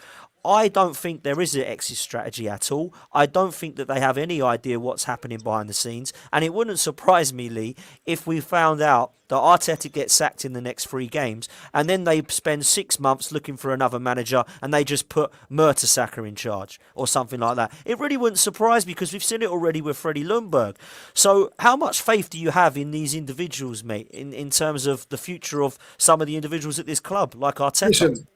I don't think there is an exit strategy at all. I don't think that they have any idea what's happening behind the scenes. And it wouldn't surprise me, Lee, if we found out that Arteta gets sacked in the next 3 games and then they spend 6 months looking for another manager and they just put Mertesacker in charge or something like that. It really wouldn't surprise me because we've seen it already with Freddie Ljungberg. So how much faith do you have in these individuals, mate, in terms of the future of some of the individuals at this club, like Arteta?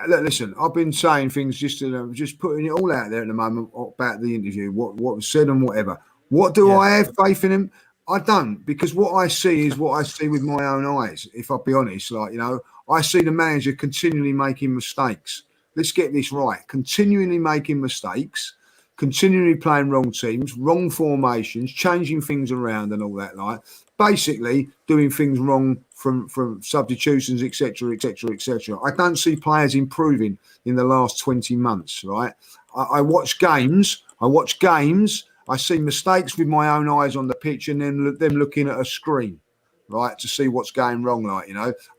Listen, I've been saying things just putting it all out there at the moment about the interview, what was said and whatever. What do I have faith in him? I don't, because what I see is what I see with my own eyes. If I'll be honest, I see the manager continually making mistakes. Let's get this right. Continually making mistakes, continually playing wrong teams, wrong formations, changing things around and all that. Basically doing things wrong from substitutions, etc., etc., etc. I don't see players improving in the last 20 months, right? I watch games. I see mistakes with my own eyes on the pitch and then them looking at a screen. right, to see what's going wrong. Like,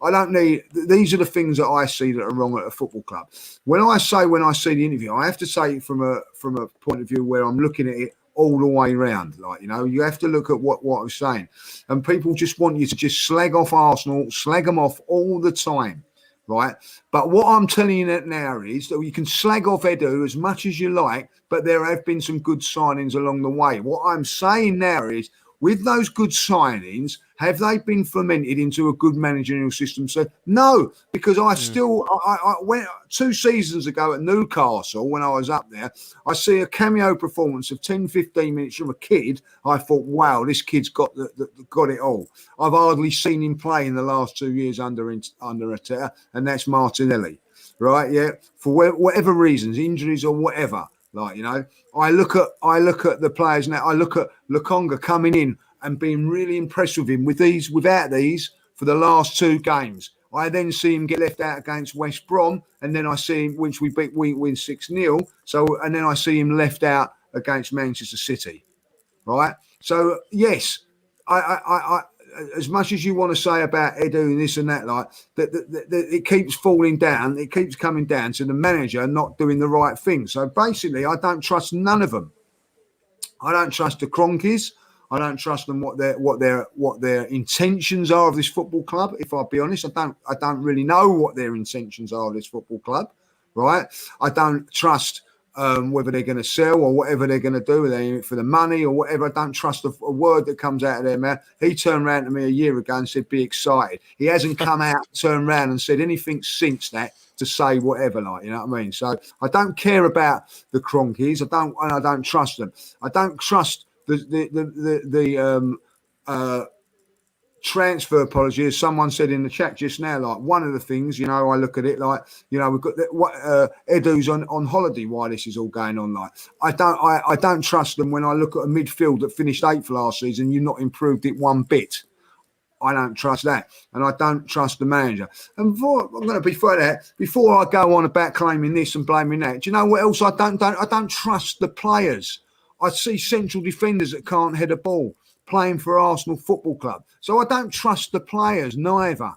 I don't need. These are the things that I see that are wrong at a football club. When I see the interview, I have to say it from a point of view where I'm looking at it all the way around. Like, you have to look at what I'm saying, and people just want you to just slag off Arsenal, slag them off all the time. Right. But what I'm telling you now is that you can slag off Edu as much as you like, but there have been some good signings along the way. What I'm saying now is, with those good signings, have they been fermented into a good managerial system? So no, because I went 2 seasons ago at Newcastle when I was up there. I see a cameo performance of 10, 15 minutes from a kid. I thought, wow, this kid's got got it all. I've hardly seen him play in the last 2 years under Arteta, and that's Martinelli, right? Yeah, for whatever reasons, injuries or whatever. Like, I look at the players now. I look at Lokonga coming in and being really impressed with him without these for the last 2 games. I then see him get left out against West Brom, and then I see him, which we win 6-0. So, and then I see him left out against Manchester City. Right. So yes, I as much as you want to say about Edu and this and that, like that, it keeps falling down. It keeps coming down to the manager not doing the right thing. So basically, I don't trust none of them. I don't trust the Cronkies. I don't trust them what their intentions are of this football club. If I'll be honest, I don't really know what their intentions are of this football club. Right. I don't trust. Whether they're going to sell or whatever they're going to do, whether they're in it for the money or whatever. I don't trust a word that comes out of their mouth. He turned around to me a year ago and said, be excited. He hasn't come out, turned around and said anything since that to say whatever, like, you know what I mean? So I don't care about the Cronkies. I don't trust them. I don't trust the transfer policy, as someone said in the chat just now. Like, one of the things, I look at it like, we've got Edu's on holiday while this is all going on. Like, I don't trust them when I look at a midfield that finished 8th last season. You've not improved it one bit. I don't trust that, and I don't trust the manager. And before I go on about claiming this and blaming that, do you know what else I don't trust the players. I see central defenders that can't head a ball playing for Arsenal Football Club. So I don't trust the players neither.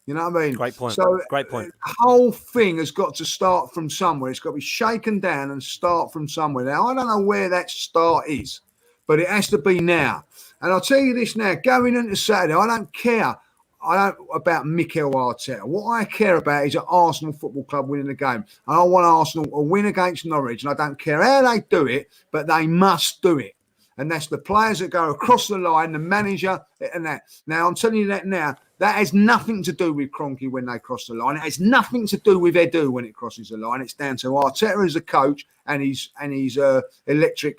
You know what I mean? Great point. So Great point. The whole thing has got to start from somewhere. It's got to be shaken down and start from somewhere. Now, I don't know where that start is, but it has to be now. And I'll tell you this now, going into Saturday, I don't care about Mikel Arteta. What I care about is an Arsenal Football Club winning the game. And I want Arsenal to win against Norwich, and I don't care how they do it, but they must do it. And that's the players that go across the line, the manager, and that. Now, I'm telling you that now. That has nothing to do with Kroenke when they cross the line. It has nothing to do with Edu when it crosses the line. It's down to Arteta as a coach and his electric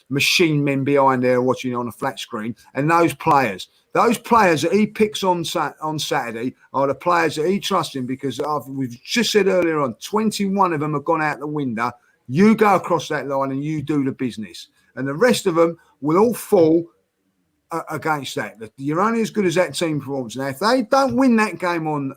machine men behind there watching on a flat screen. And those players that he picks on Saturday are the players that he trusts in, because we've just said earlier on, 21 of them have gone out the window. You go across that line and you do the business. And the rest of them will all fall against that. You're only as good as that team performance. Now, if they don't win that game on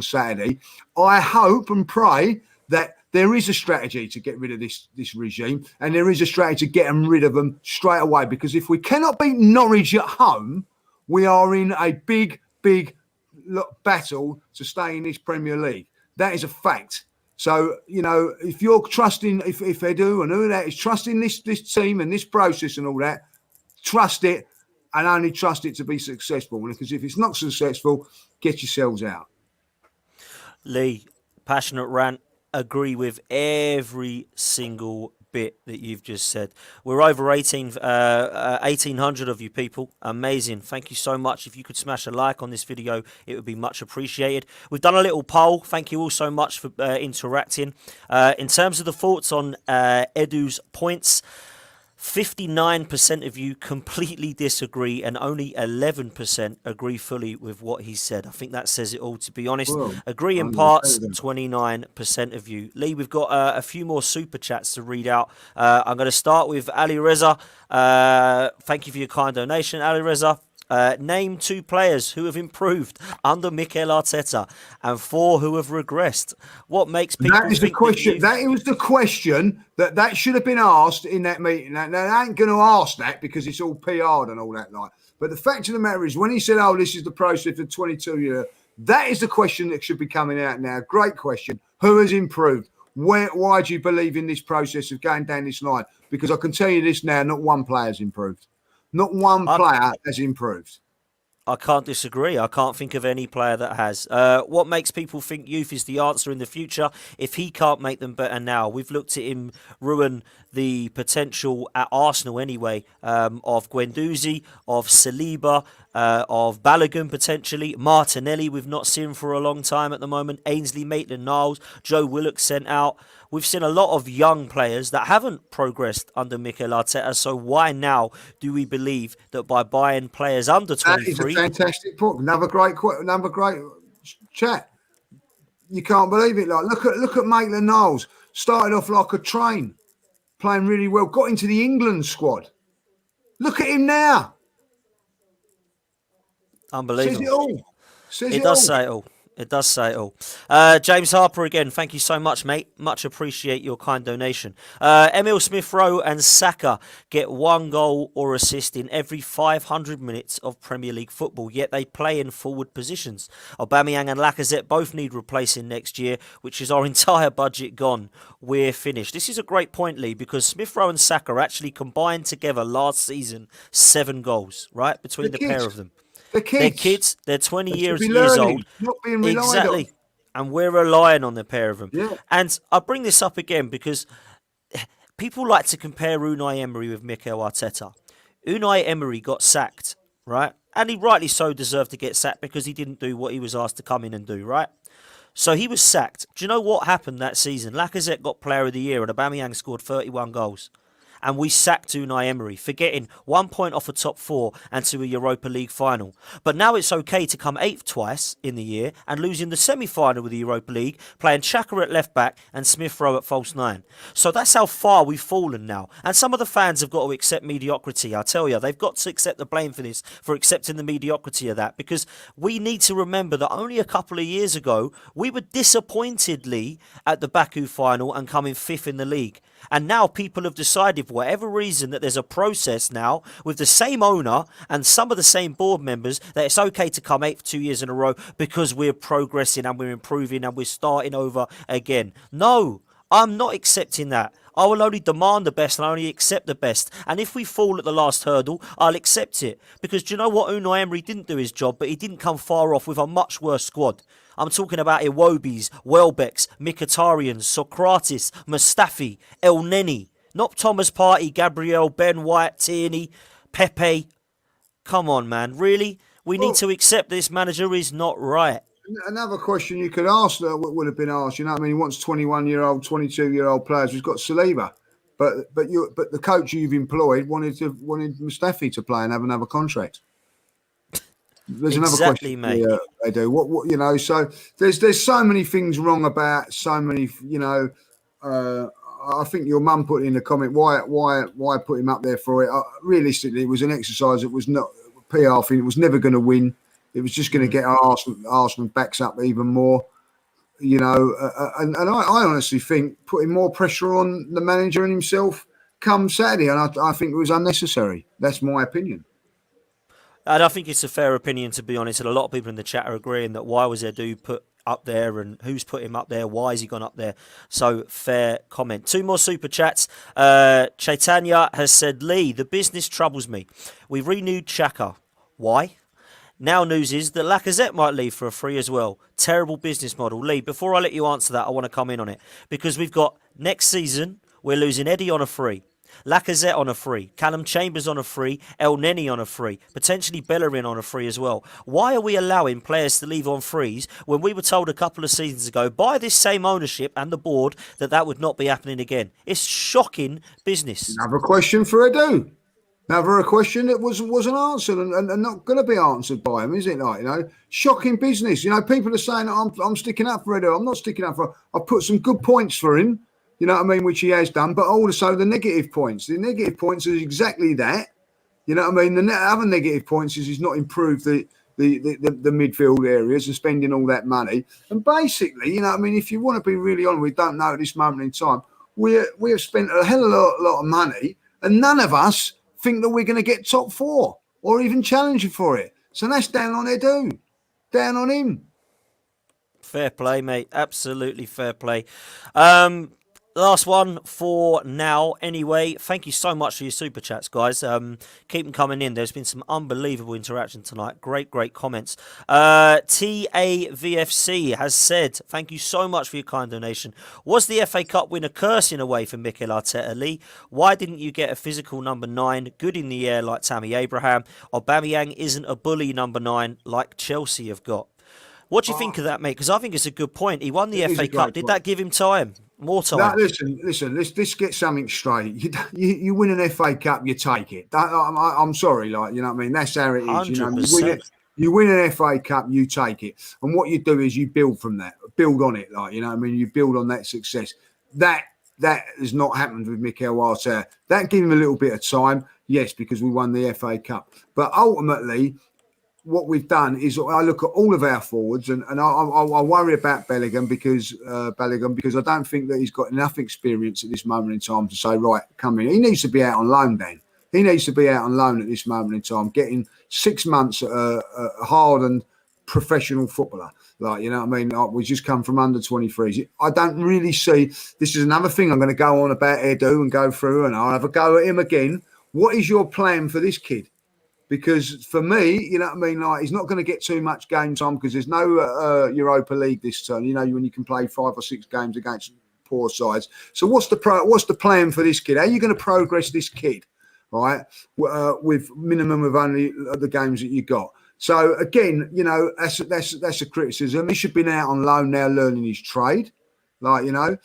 Saturday, I hope and pray that there is a strategy to get rid of this regime, and there is a strategy to get them rid of them straight away. Because if we cannot beat Norwich at home, we are in a big battle to stay in this Premier League. That is a fact. So, if you're trusting, if Edu and all that is trusting this team and this process and all that, trust it, and only trust it to be successful. Because if it's not successful, get yourselves out. Lee, passionate rant. Agree with every single bit that you've just said. We're over 1,800 of you people. Amazing. Thank you so much. If you could smash a like on this video, it would be much appreciated. We've done a little poll. Thank you all so much for interacting. In terms of the thoughts on Edu's points, 59% of you completely disagree, and only 11% agree fully with what he said. I think that says it all, to be honest. Well, agree in parts, 29% of you. Lee, we've got a few more super chats to read out. I'm going to start with Ali Reza. Thank you for your kind donation, Ali Reza. Name 2 players who have improved under Mikel Arteta and 4 who have regressed. What makes people That is the think that question. That was the question that should have been asked in that meeting. Now, they ain't going to ask that because it's all PR'd and all that. Like, but the fact of the matter is, when he said, "Oh, this is the process of 22 year," that is the question that should be coming out now. Great question. Who has improved? Why do you believe in this process of going down this line? Because I can tell you this now: not one player has improved. Not one player has improved. I can't disagree. I can't think of any player that has. What makes people think youth is the answer in the future if he can't make them better now? We've looked at him ruin the potential at Arsenal anyway, of Guendouzi, of Saliba, of Balogun potentially, Martinelli we've not seen for a long time at the moment, Ainsley Maitland-Niles, Joe Willock sent out. We've seen a lot of young players that haven't progressed under Mikel Arteta, so why now do we believe that by buying players under 23... That is a fantastic point. Another great chat. You can't believe it. Like, look at Maitland-Niles. Started off like a train, playing really well, got into the England squad. Look at him now. Unbelievable. Says it all. It does say it all. It does say it all. James Harper again, thank you so much, mate. Much appreciate your kind donation. Emil Smith-Rowe and Saka get 1 goal or assist in every 500 minutes of Premier League football, yet they play in forward positions. Aubameyang and Lacazette both need replacing next year, which is our entire budget gone. We're finished. This is a great point, Lee, because Smith-Rowe and Saka actually combined together last season 7 goals, right, between the pair of them. They're kids. They're 20 years old. Not being relied exactly. On. And we're relying on the pair of them. Yeah. And I bring this up again because people like to compare Unai Emery with Mikel Arteta. Unai Emery got sacked, right? And he rightly so deserved to get sacked because he didn't do what he was asked to come in and do, right? So he was sacked. Do you know what happened that season? Lacazette got Player of the Year and Aubameyang scored 31 goals. And we sacked Unai Emery for getting 1 point off a top 4 and to a Europa League final. But now it's okay to come 8th twice in the year and losing the semi-final with the Europa League, playing Xhaka at left back and Smith-Rowe at false 9. So that's how far we've fallen now. And some of the fans have got to accept mediocrity. I tell you, they've got to accept the blame for this, for accepting the mediocrity of that. Because we need to remember that only a couple of years ago, we were disappointedly at the Baku final and coming 5th in the league. And now people have decided, for whatever reason, that there's a process now with the same owner and some of the same board members that it's okay to come 8th 2 years in a row because we're progressing and we're improving and we're starting over again. No, I'm not accepting that. I will only demand the best and I only accept the best. And if we fall at the last hurdle, I'll accept it. Because do you know what? Unai Emery didn't do his job, but he didn't come far off with a much worse squad. I'm talking about Iwobis, Welbecks, Mkhitaryan, Socrates, Mustafi, El Neni. Not Thomas Partey, Gabriel, Ben White, Tierney, Pepe. Come on, man. Really? We need to accept this manager is not right. Another question you could ask that would have been asked, you know what I mean? He wants 21-year-old, 22-year-old players. He's got Saliba. But the coach you've employed wanted Mustafi to play and have another contract. There's exactly, another question. Mate. They do. What you know, so there's so many things wrong about so many, you know, I think your mum put in the comment, why put him up there for it? Realistically, it was an exercise that was not PR thing. It was never going to win. It was just going to get Arsenal backs up even more, you know. And I honestly think putting more pressure on the manager and himself come Saturday, and I think it was unnecessary. That's my opinion. And I think it's a fair opinion, to be honest. And a lot of people in the chat are agreeing that why was Edu put up there and who's put him up there? Why has he gone up there? So fair comment. 2 more super chats. Chaitanya has said, Lee, the business troubles me. We've renewed Xhaka. Why? Now news is that Lacazette might leave for a free as well. Terrible business model. Lee, before I let you answer that, I want to come in on it. Because we've got next season, we're losing Eddie on a free. Lacazette on a free, Callum Chambers on a free, El Neni on a free, potentially Bellerin on a free as well. Why are we allowing players to leave on frees when we were told a couple of seasons ago by this same ownership and the board that would not be happening again? It's shocking business. Another question for Edu. Another question that wasn't answered and not going to be answered by him, is it? Like, you know, shocking business. You know, people are saying I'm sticking up for Edu. I'm not sticking up for. I've put some good points for him. You know what I mean, which he has done, but also the negative points. The negative points is exactly that. You know what I mean? The other negative points is he's not improved the midfield areas and spending all that money. And basically, you know what I mean, if you want to be really honest, we don't know at this moment in time, we have spent a hell of a lot of money, and none of us think that we're going to get top four or even challenging for it. So that's down on Edu, down on him. Fair play, mate. Absolutely fair play. Last one for now. Anyway, thank you so much for your super chats, guys. Keep them coming in. There's been some unbelievable interaction tonight. Great comments. TAVFC has said, thank you so much for your kind donation. Was the FA Cup win a curse in a way for Mikel Arteta, Lee? Why didn't you get a physical number 9, good in the air like Tammy Abraham? Aubameyang isn't a bully number 9 like Chelsea have got. What do you think of that, mate? Because I think it's a good point. He won the FA Cup. Did that give him time? More time? No, listen. Let's get something straight. You win an FA Cup, you take it. I'm sorry, like, you know what I mean. That's how it is. 100%. You win an FA Cup, you take it. And what you do is you build from that, build on it. Like, you know what I mean. You build on that success. That has not happened with Mikel Arteta. That gave him a little bit of time, yes, because we won the FA Cup. But ultimately, what we've done is I look at all of our forwards and I worry about Bellingham because I don't think that he's got enough experience at this moment in time to say, right, come in. He needs to be out on loan, Dan. He needs to be out on loan at this moment in time, getting 6 months at a hardened professional footballer. Like, you know what I mean? We just come from under 23s. I don't really see, this is another thing I'm going to go on about Edu and go through, and I'll have a go at him again. What is your plan for this kid? Because for me, you know what I mean, like, he's not going to get too much game time because there's no Europa League this turn. You know, when you can play 5 or 6 games against poor sides. So what's the plan for this kid? How are you going to progress this kid, right? With minimum of only the games that you got. So again, you know, that's a criticism. He should be out on loan now, learning his trade. Like, you know,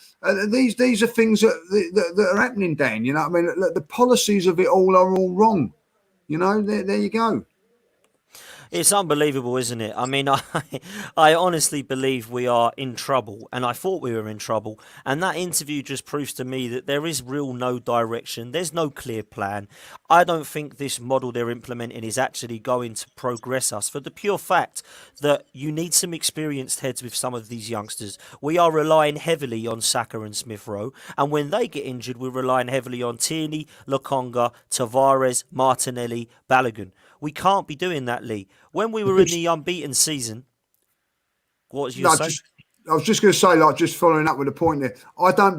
these are things that are happening, Dan. You know what I mean? The policies of it all are all wrong. You know, there you go. It's unbelievable, isn't it? I mean, I honestly believe we are in trouble, and I thought we were in trouble. And that interview just proves to me that there is real no direction. There's no clear plan. I don't think this model they're implementing is actually going to progress us for the pure fact that you need some experienced heads with some of these youngsters. We are relying heavily on Saka and Smith Rowe, and when they get injured, we're relying heavily on Tierney, Lokonga, Tavares, Martinelli, Balogun. We can't be doing that, Lee. When we were in the unbeaten season, what was you saying? I was just going to say, like, just following up with the point there. I can't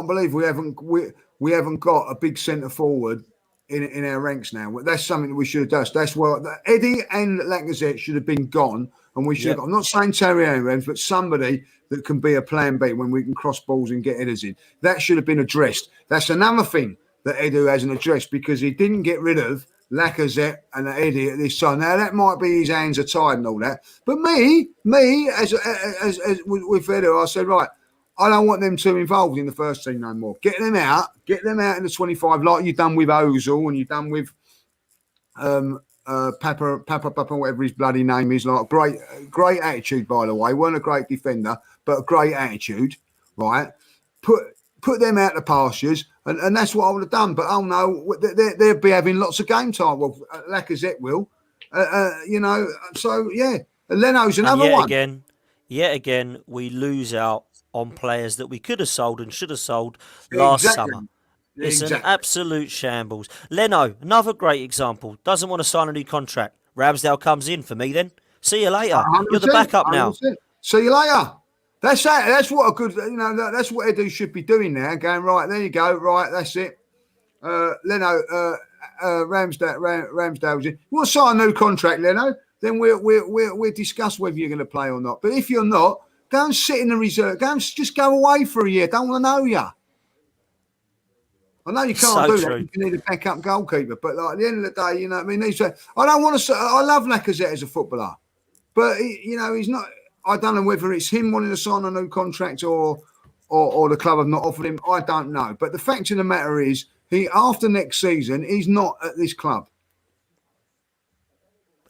believe we haven't got a big centre forward in our ranks now. That's something that we should have done. That's why Eddie and Lacazette should have been gone, and we should. Yep. I'm not saying Terry Abrams, but somebody that can be a plan B when we can cross balls and get headers in. That should have been addressed. That's another thing that Edu hasn't addressed because he didn't get rid of Lacazette and Eddie at this time. Now that might be his hands are tied and all that, but me, as with Edu, I said, right, I don't want them two involved in the first team no more. Get them out in the 25, like you've done with Ozil and you've done with Papa, whatever his bloody name is. Like, great attitude, by the way. Weren't a great defender, but a great attitude, right? Put them out the pastures, and that's what I would have done. But oh no, they'll be having lots of game time. Well, Lacazette will, you know. So yeah, Leno's another one. Yet again, we lose out on players that we could have sold and should have sold last summer. It's an absolute shambles. Leno, another great example, doesn't want to sign a new contract. Ramsdale comes in for me then. See you later. You're the backup now. See you later. That's that. That's what a good, you know, that's what Edu should be doing now. Going, right, there you go. Right, that's it. Leno, Ramsdale's in. You want to sign a new contract, Leno? Then we'll discuss whether you're going to play or not. But if you're not, go and sit in the reserve. Just go away for a year. Don't want to know you. I know you can't do that. You need a backup goalkeeper. But like, at the end of the day, you know what I mean? I don't want to. I love Lacazette as a footballer, but you know, he's not. I don't know whether it's him wanting to sign a new contract or the club have not offered him. I don't know. But the fact of the matter is, after next season, he's not at this club.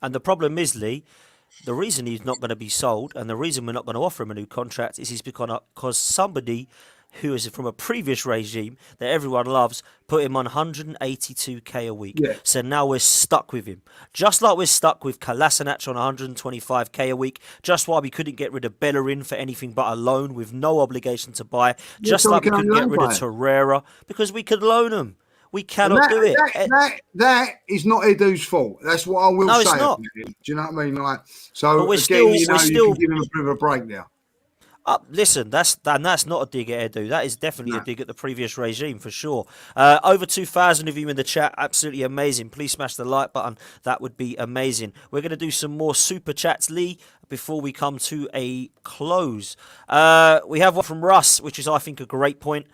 And the problem is, Lee, the reason he's not going to be sold and the reason we're not going to offer him a new contract is because somebody who is from a previous regime that everyone loves, put him on 182k a week. Yeah. So now we're stuck with him. Just like we're stuck with Kolasinac on 125k a week, just why we couldn't get rid of Bellerin for anything but a loan with no obligation to buy, just so like we we can couldn't only get rid of loan Torreira because we could loan them. We And cannot do it. that is not Edu's fault. That's what I will No, say. it's not. Do you know what I mean? Like, But so we're again, still, you we're know, you can still. give him a bit of a break there. Listen, that's not a dig at Edu. That is definitely a No. dig at the previous regime for sure. Over 2,000 of you in the chat, absolutely amazing. Please smash the like button. That would be amazing. We're going to do some more super chats, Lee, before we come to a close. We have one from Russ, which is, I think, a great point.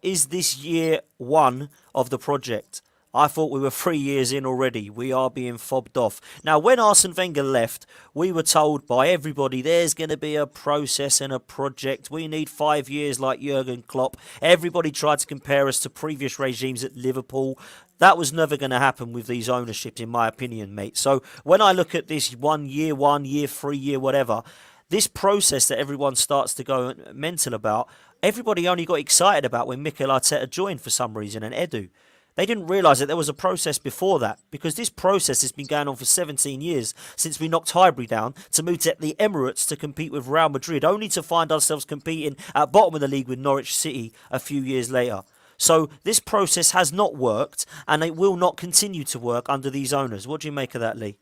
Is this year one of the project? I thought we were 3 years in already. We are being fobbed off. Now, when Arsene Wenger left, we were told by everybody there's going to be a process and a project. We need 5 years like Jurgen Klopp. Everybody tried to compare us to previous regimes at Liverpool. That was never going to happen with these ownerships, in my opinion, mate. So when I look at this 1 year, 1 year, 3 year, whatever, this process that everyone starts to go mental about, everybody only got excited about when Mikel Arteta joined for some reason and Edu. They didn't realise that there was a process before that, because this process has been going on for 17 years since we knocked Highbury down to move to the Emirates to compete with Real Madrid, only to find ourselves competing at bottom of the league with Norwich City a few years later. So this process has not worked, and it will not continue to work under these owners. What do you make of that, Lee?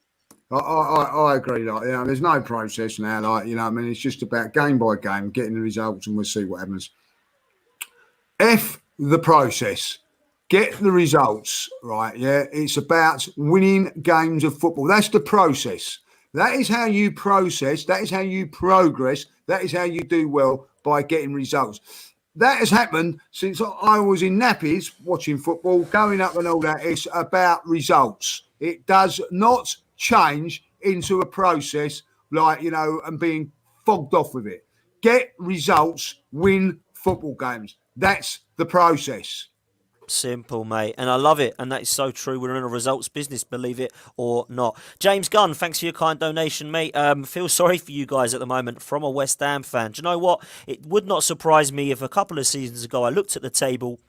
I agree. Like, you know, there's no process now. Like, you know, I mean, it's just about game by game, getting the results, and we'll see what happens. F the process. Get the results, right? Yeah, it's about winning games of football. That's the process. That is how you process. That is how you progress. That is how you do well, by getting results. That has happened since I was in nappies watching football, going up and all that. It's about results. It does not change into a process like, you know, and being fogged off with it. Get results, win football games. That's the process. Simple, mate. And I love it. And that is so true. We're in a results business, believe it or not. James Gunn, thanks for your kind donation, mate. Feel sorry for you guys at the moment from a West Ham fan. Do you know what? It would not surprise me if a couple of seasons ago I looked at the table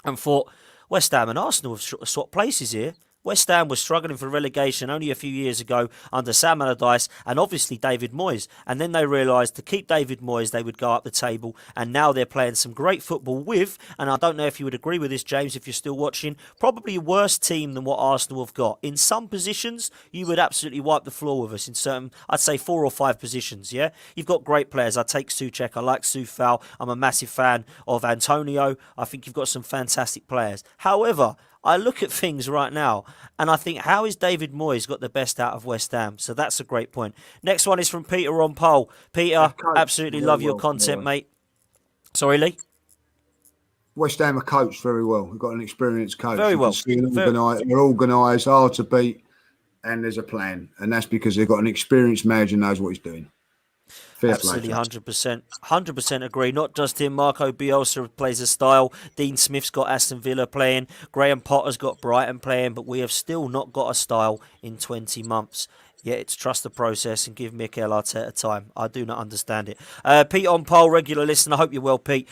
and thought, West Ham and Arsenal have swapped places here. West Ham was struggling for relegation only a few years ago under Sam Allardyce and obviously David Moyes. And then they realised to keep David Moyes, they would go up the table. And now they're playing some great football with, and I don't know if you would agree with this, James, if you're still watching, probably a worse team than what Arsenal have got. In some positions, you would absolutely wipe the floor with us in certain, I'd say 4 or 5 positions, yeah? You've got great players. I take Souček. I like Soufal. I'm a massive fan of Antonio. I think you've got some fantastic players. However, I look at things right now and I think, how is David Moyes got the best out of West Ham? So that's a great point. Next one is from Peter on poll. Peter, absolutely love your content, mate. Sorry, Lee? West Ham are coached very well. We've got an experienced coach. Very well. They're organised, hard to beat, and there's a plan. And that's because they've got an experienced manager who knows what he's doing. Absolutely, 100%. 100% agree. Not just him. Marco Bielsa plays a style. Dean Smith's got Aston Villa playing. Graham Potter's got Brighton playing. But we have still not got a style in 20 months. Yeah, it's trust the process and give Mikel Arteta time. I do not understand it. Pete on poll, regular listener. I hope you're well, Pete.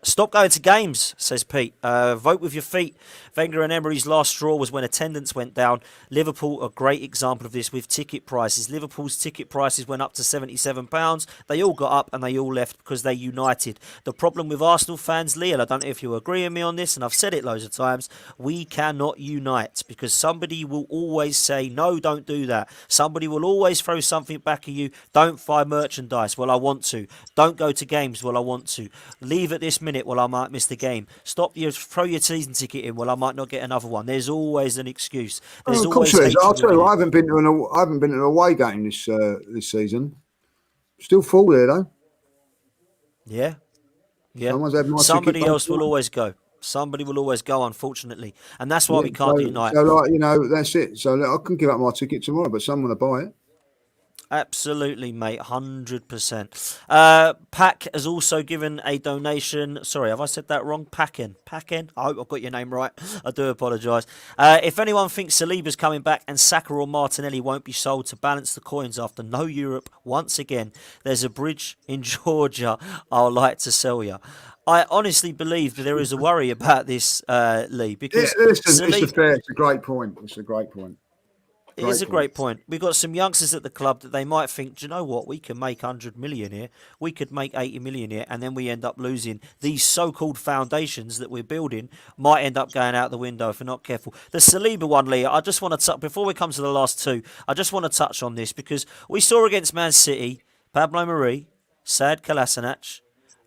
Stop going to games, says Pete. Vote with your feet. Wenger and Emery's last straw was when attendance went down. Liverpool, a great example of this with ticket prices. Liverpool's ticket prices went up to £77. They all got up and they all left because they united. The problem with Arsenal fans, Lee, and I don't know if you agree with me on this, and I've said it loads of times, we cannot unite because somebody will always say, no, don't do that. Somebody will always throw something back at you. Don't buy merchandise. Well, I want to. Don't go to games. Well, I want to. Leave at this minute. Well, I might miss the game. Throw your season ticket in. Well, I might not get another one. There's always an excuse. There's of course always there is. I'll tell you, I haven't been to an away game this season. Still full there though. Yeah. Somebody else will always go. Somebody will always go, unfortunately. And that's why we can't unite. So, like, you know, that's it. So I can give up my ticket tomorrow, but someone will buy it. Absolutely, mate. 100%. Pack has also given a donation. Sorry, have I said that wrong? Packen. I hope I've got your name right. I do apologise. If anyone thinks Saliba's coming back and Saka or Martinelli won't be sold to balance the coins after no Europe once again, there's a bridge in Georgia I'd like to sell you. I honestly believe that there is a worry about this, Lee, Yeah, because listen, Saliba. it's a great point. It's a great point. It is Great a point. great point. We've got some youngsters at the club that they might think, do you know what, we can make 100 million here, we could make 80 million here, and then we end up losing these so-called foundations that we're building. Might end up going out the window if we're not careful. The Saliba one, Lee, I just want to before we come to the last two, I just want to touch on this because we saw against Man City, Pablo Mari, Sad Kolasinac,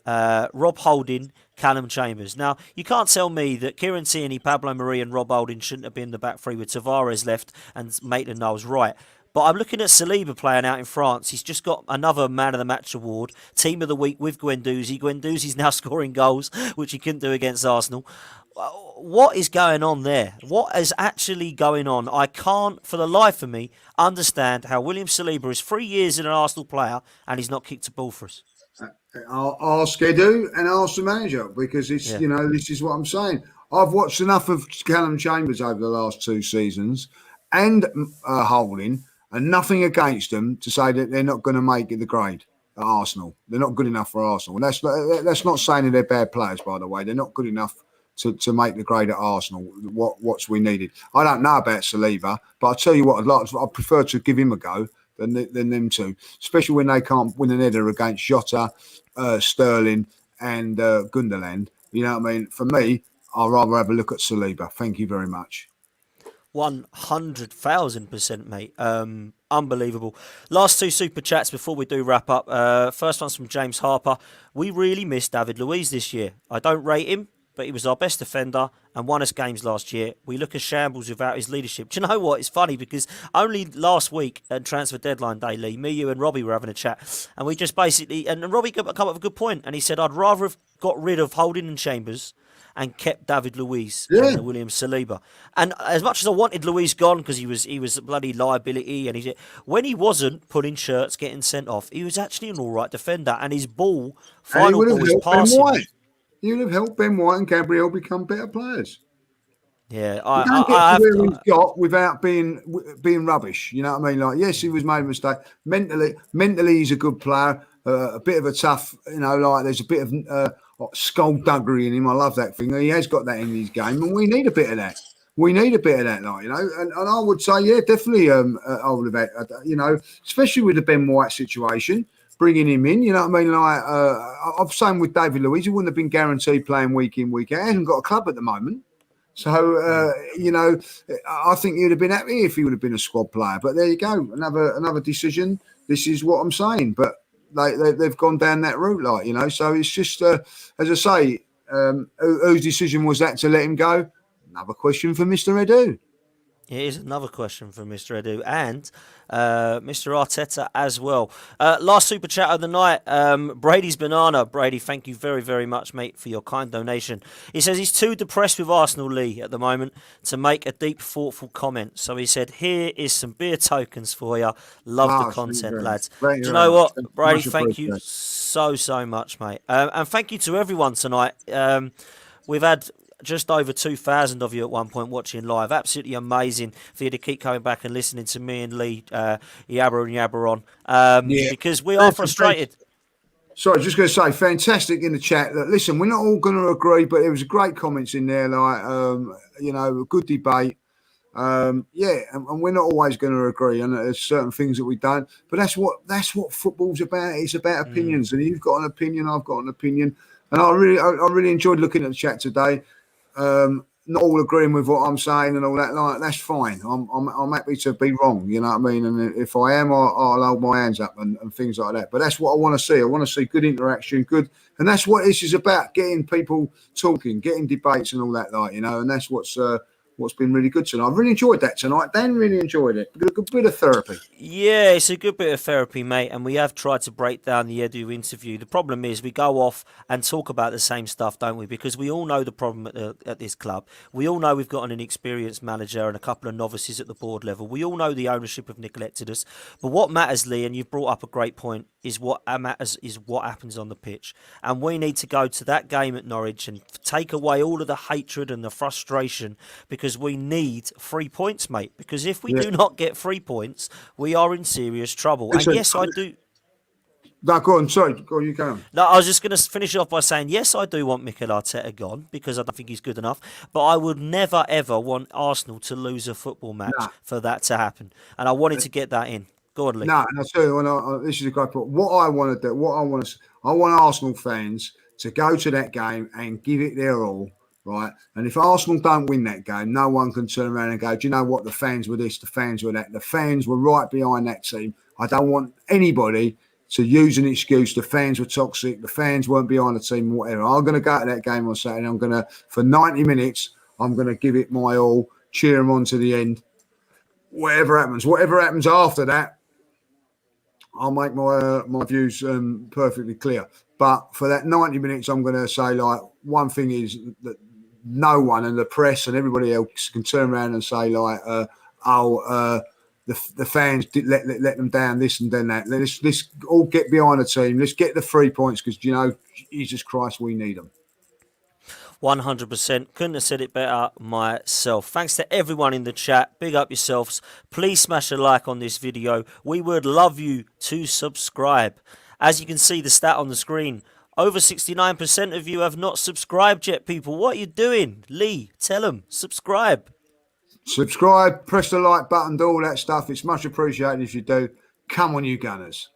Rob Holding, Callum Chambers. Now, you can't tell me that Kieran Tierney, Pablo Mari, and Rob Holding shouldn't have been the back three with Tavares left and Maitland-Niles right. But I'm looking at Saliba playing out in France. He's just got another Man of the Match award, Team of the Week with Guendouzi. Guendouzi's now scoring goals, which he couldn't do against Arsenal. What is going on there? What is actually going on? I can't, for the life of me, understand how William Saliba is 3 years in an Arsenal player and he's not kicked a ball for us. I'll ask Edu and ask the manager because it's Yeah. this is what I'm saying. I've watched enough of Callum Chambers over the last 2 seasons and Holding, and nothing against them to say that they're not going to make it the grade at Arsenal. They're not good enough for Arsenal. That's not saying that they're bad players, by the way. They're not good enough to make the grade at Arsenal. What's we needed? I don't know about Saliba, but I tell you what, I'd prefer to give him a go than them two, especially when they can't win an header against Jota, Sterling, and Gundogan. You know what I mean? For me, I'd rather have a look at Saliba. Thank you very much. 100,000%, mate. Unbelievable. Last two super chats before we do wrap up. First one's from James Harper. We really missed David Luiz this year. I don't rate him, but he was our best defender and won us games last year. We look a shambles without his leadership. Do you know what? It's funny because only last week at transfer deadline day, Lee, me, you, and Robbie were having a chat, and we just basically, and Robbie come up with a good point, and he said, I'd rather have got rid of Holding and Chambers and kept David Luiz Yeah. than William Saliba. And as much as I wanted Luiz gone because he was a bloody liability, and when he wasn't pulling shirts, getting sent off, he was actually an all right defender, and his And he final would have ball, his helped Ben passing White. was. He would have helped Ben White and Gabriel become better players. Yeah, You I, don't I, get I to have. where he's got without being rubbish. You know what I mean? Like, yes, he was made a mistake. Mentally, he's a good player. A bit of a tough, like there's a bit of skullduggery in him. I love that thing. He has got that in his game, and we need a bit of that. We need a bit of that, like, And I would say, yeah, definitely. I would have, especially with the Ben White situation, bringing him in. You know what I mean? Like, I'm saying with David Luiz, he wouldn't have been guaranteed playing week in, week out. He hasn't got a club at the moment. So, I think he'd have been happy if he would have been a squad player. But there you go, another decision. This is what I'm saying. But they've gone down that route, So it's just, as I say, whose decision was that to let him go? Another question for Mr. Edu. It is another question from Mr. Edu and Mr. Arteta as well. Last super chat of the night, Brady's Banana. Brady, thank you very, very much, mate, for your kind donation. He says he's too depressed with Arsenal, Lee, at the moment to make a deep, thoughtful comment. So he said, here is some beer tokens for you. Love the content, lads. Do you know what, Brady? Thank you so much, mate. And thank you to everyone tonight. We've had just over 2,000 of you at one point watching live. Absolutely amazing for you to keep coming back and listening to me and Lee yabber on. Because we are frustrated. Sorry, just going to say, fantastic in the chat. That listen, we're not all going to agree, but there was great comments in there, like a good debate. And we're not always going to agree, and there's certain things that we don't. But that's what football's about. It's about opinions, and you've got an opinion, I've got an opinion, and I really enjoyed looking at the chat today. Not all agreeing with what I'm saying and all that, like, that's fine. I'm happy to be wrong, you know what I mean? And if I am, I'll hold my hands up and things like that. But that's what I want to see. I want to see good interaction, and that's what this is about: getting people talking, getting debates, and all that, and that's what's been really good tonight. I really enjoyed that tonight. Dan really enjoyed it. A good bit of therapy. Yeah, it's a good bit of therapy, mate, and we have tried to break down the Edu interview. The problem is we go off and talk about the same stuff, don't we? Because we all know the problem at this club. We all know we've got an inexperienced manager and a couple of novices at the board level. We all know the ownership have neglected us. But what matters, Lee, and you've brought up a great point, is what matters is what happens on the pitch. And we need to go to that game at Norwich and take away all of the hatred and the frustration, because we need 3 points, mate. Because if we do not get 3 points, we are in serious trouble. Listen, and yes, I do. No, go on. Sorry, go on. You go on. No, I was just going to finish off by saying, yes, I do want Mikel Arteta gone because I don't think he's good enough. But I would never, ever want Arsenal to lose a football match No, for that to happen. And I wanted to get that in. Go on, Lee. no. And I'll tell you, this is a great point. What I want to do, I want Arsenal fans to go to that game and give it their all, right? And if Arsenal don't win that game, no one can turn around and go, do you know what? The fans were this, the fans were that. The fans were right behind that team. I don't want anybody to use an excuse. The fans were toxic. The fans weren't behind the team, whatever. I'm going to go to that game on Saturday. I'm going to, for 90 minutes, I'm going to give it my all, cheer them on to the end. Whatever happens after that, I'll make my views perfectly clear. But for that 90 minutes, I'm going to say, like, one thing is that no one, and the press and everybody else, can turn around and say, like, the fans did let them down, this and then that. Let's all get behind the team. Let's get the 3 points because, Jesus Christ, we need them. 100%. Couldn't have said it better myself. Thanks to everyone in the chat. Big up yourselves. Please smash a like on this video. We would love you to subscribe. As you can see the stat on the screen, over 69% of you have not subscribed yet, people. What are you doing? Lee, tell them. Subscribe. Subscribe, press the like button, do all that stuff. It's much appreciated if you do. Come on, you Gunners.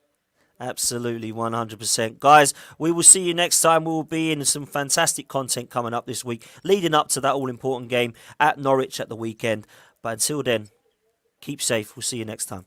Absolutely, 100%. Guys, we will see you next time. We will be in some fantastic content coming up this week, leading up to that all-important game at Norwich at the weekend. But until then, keep safe. We'll see you next time.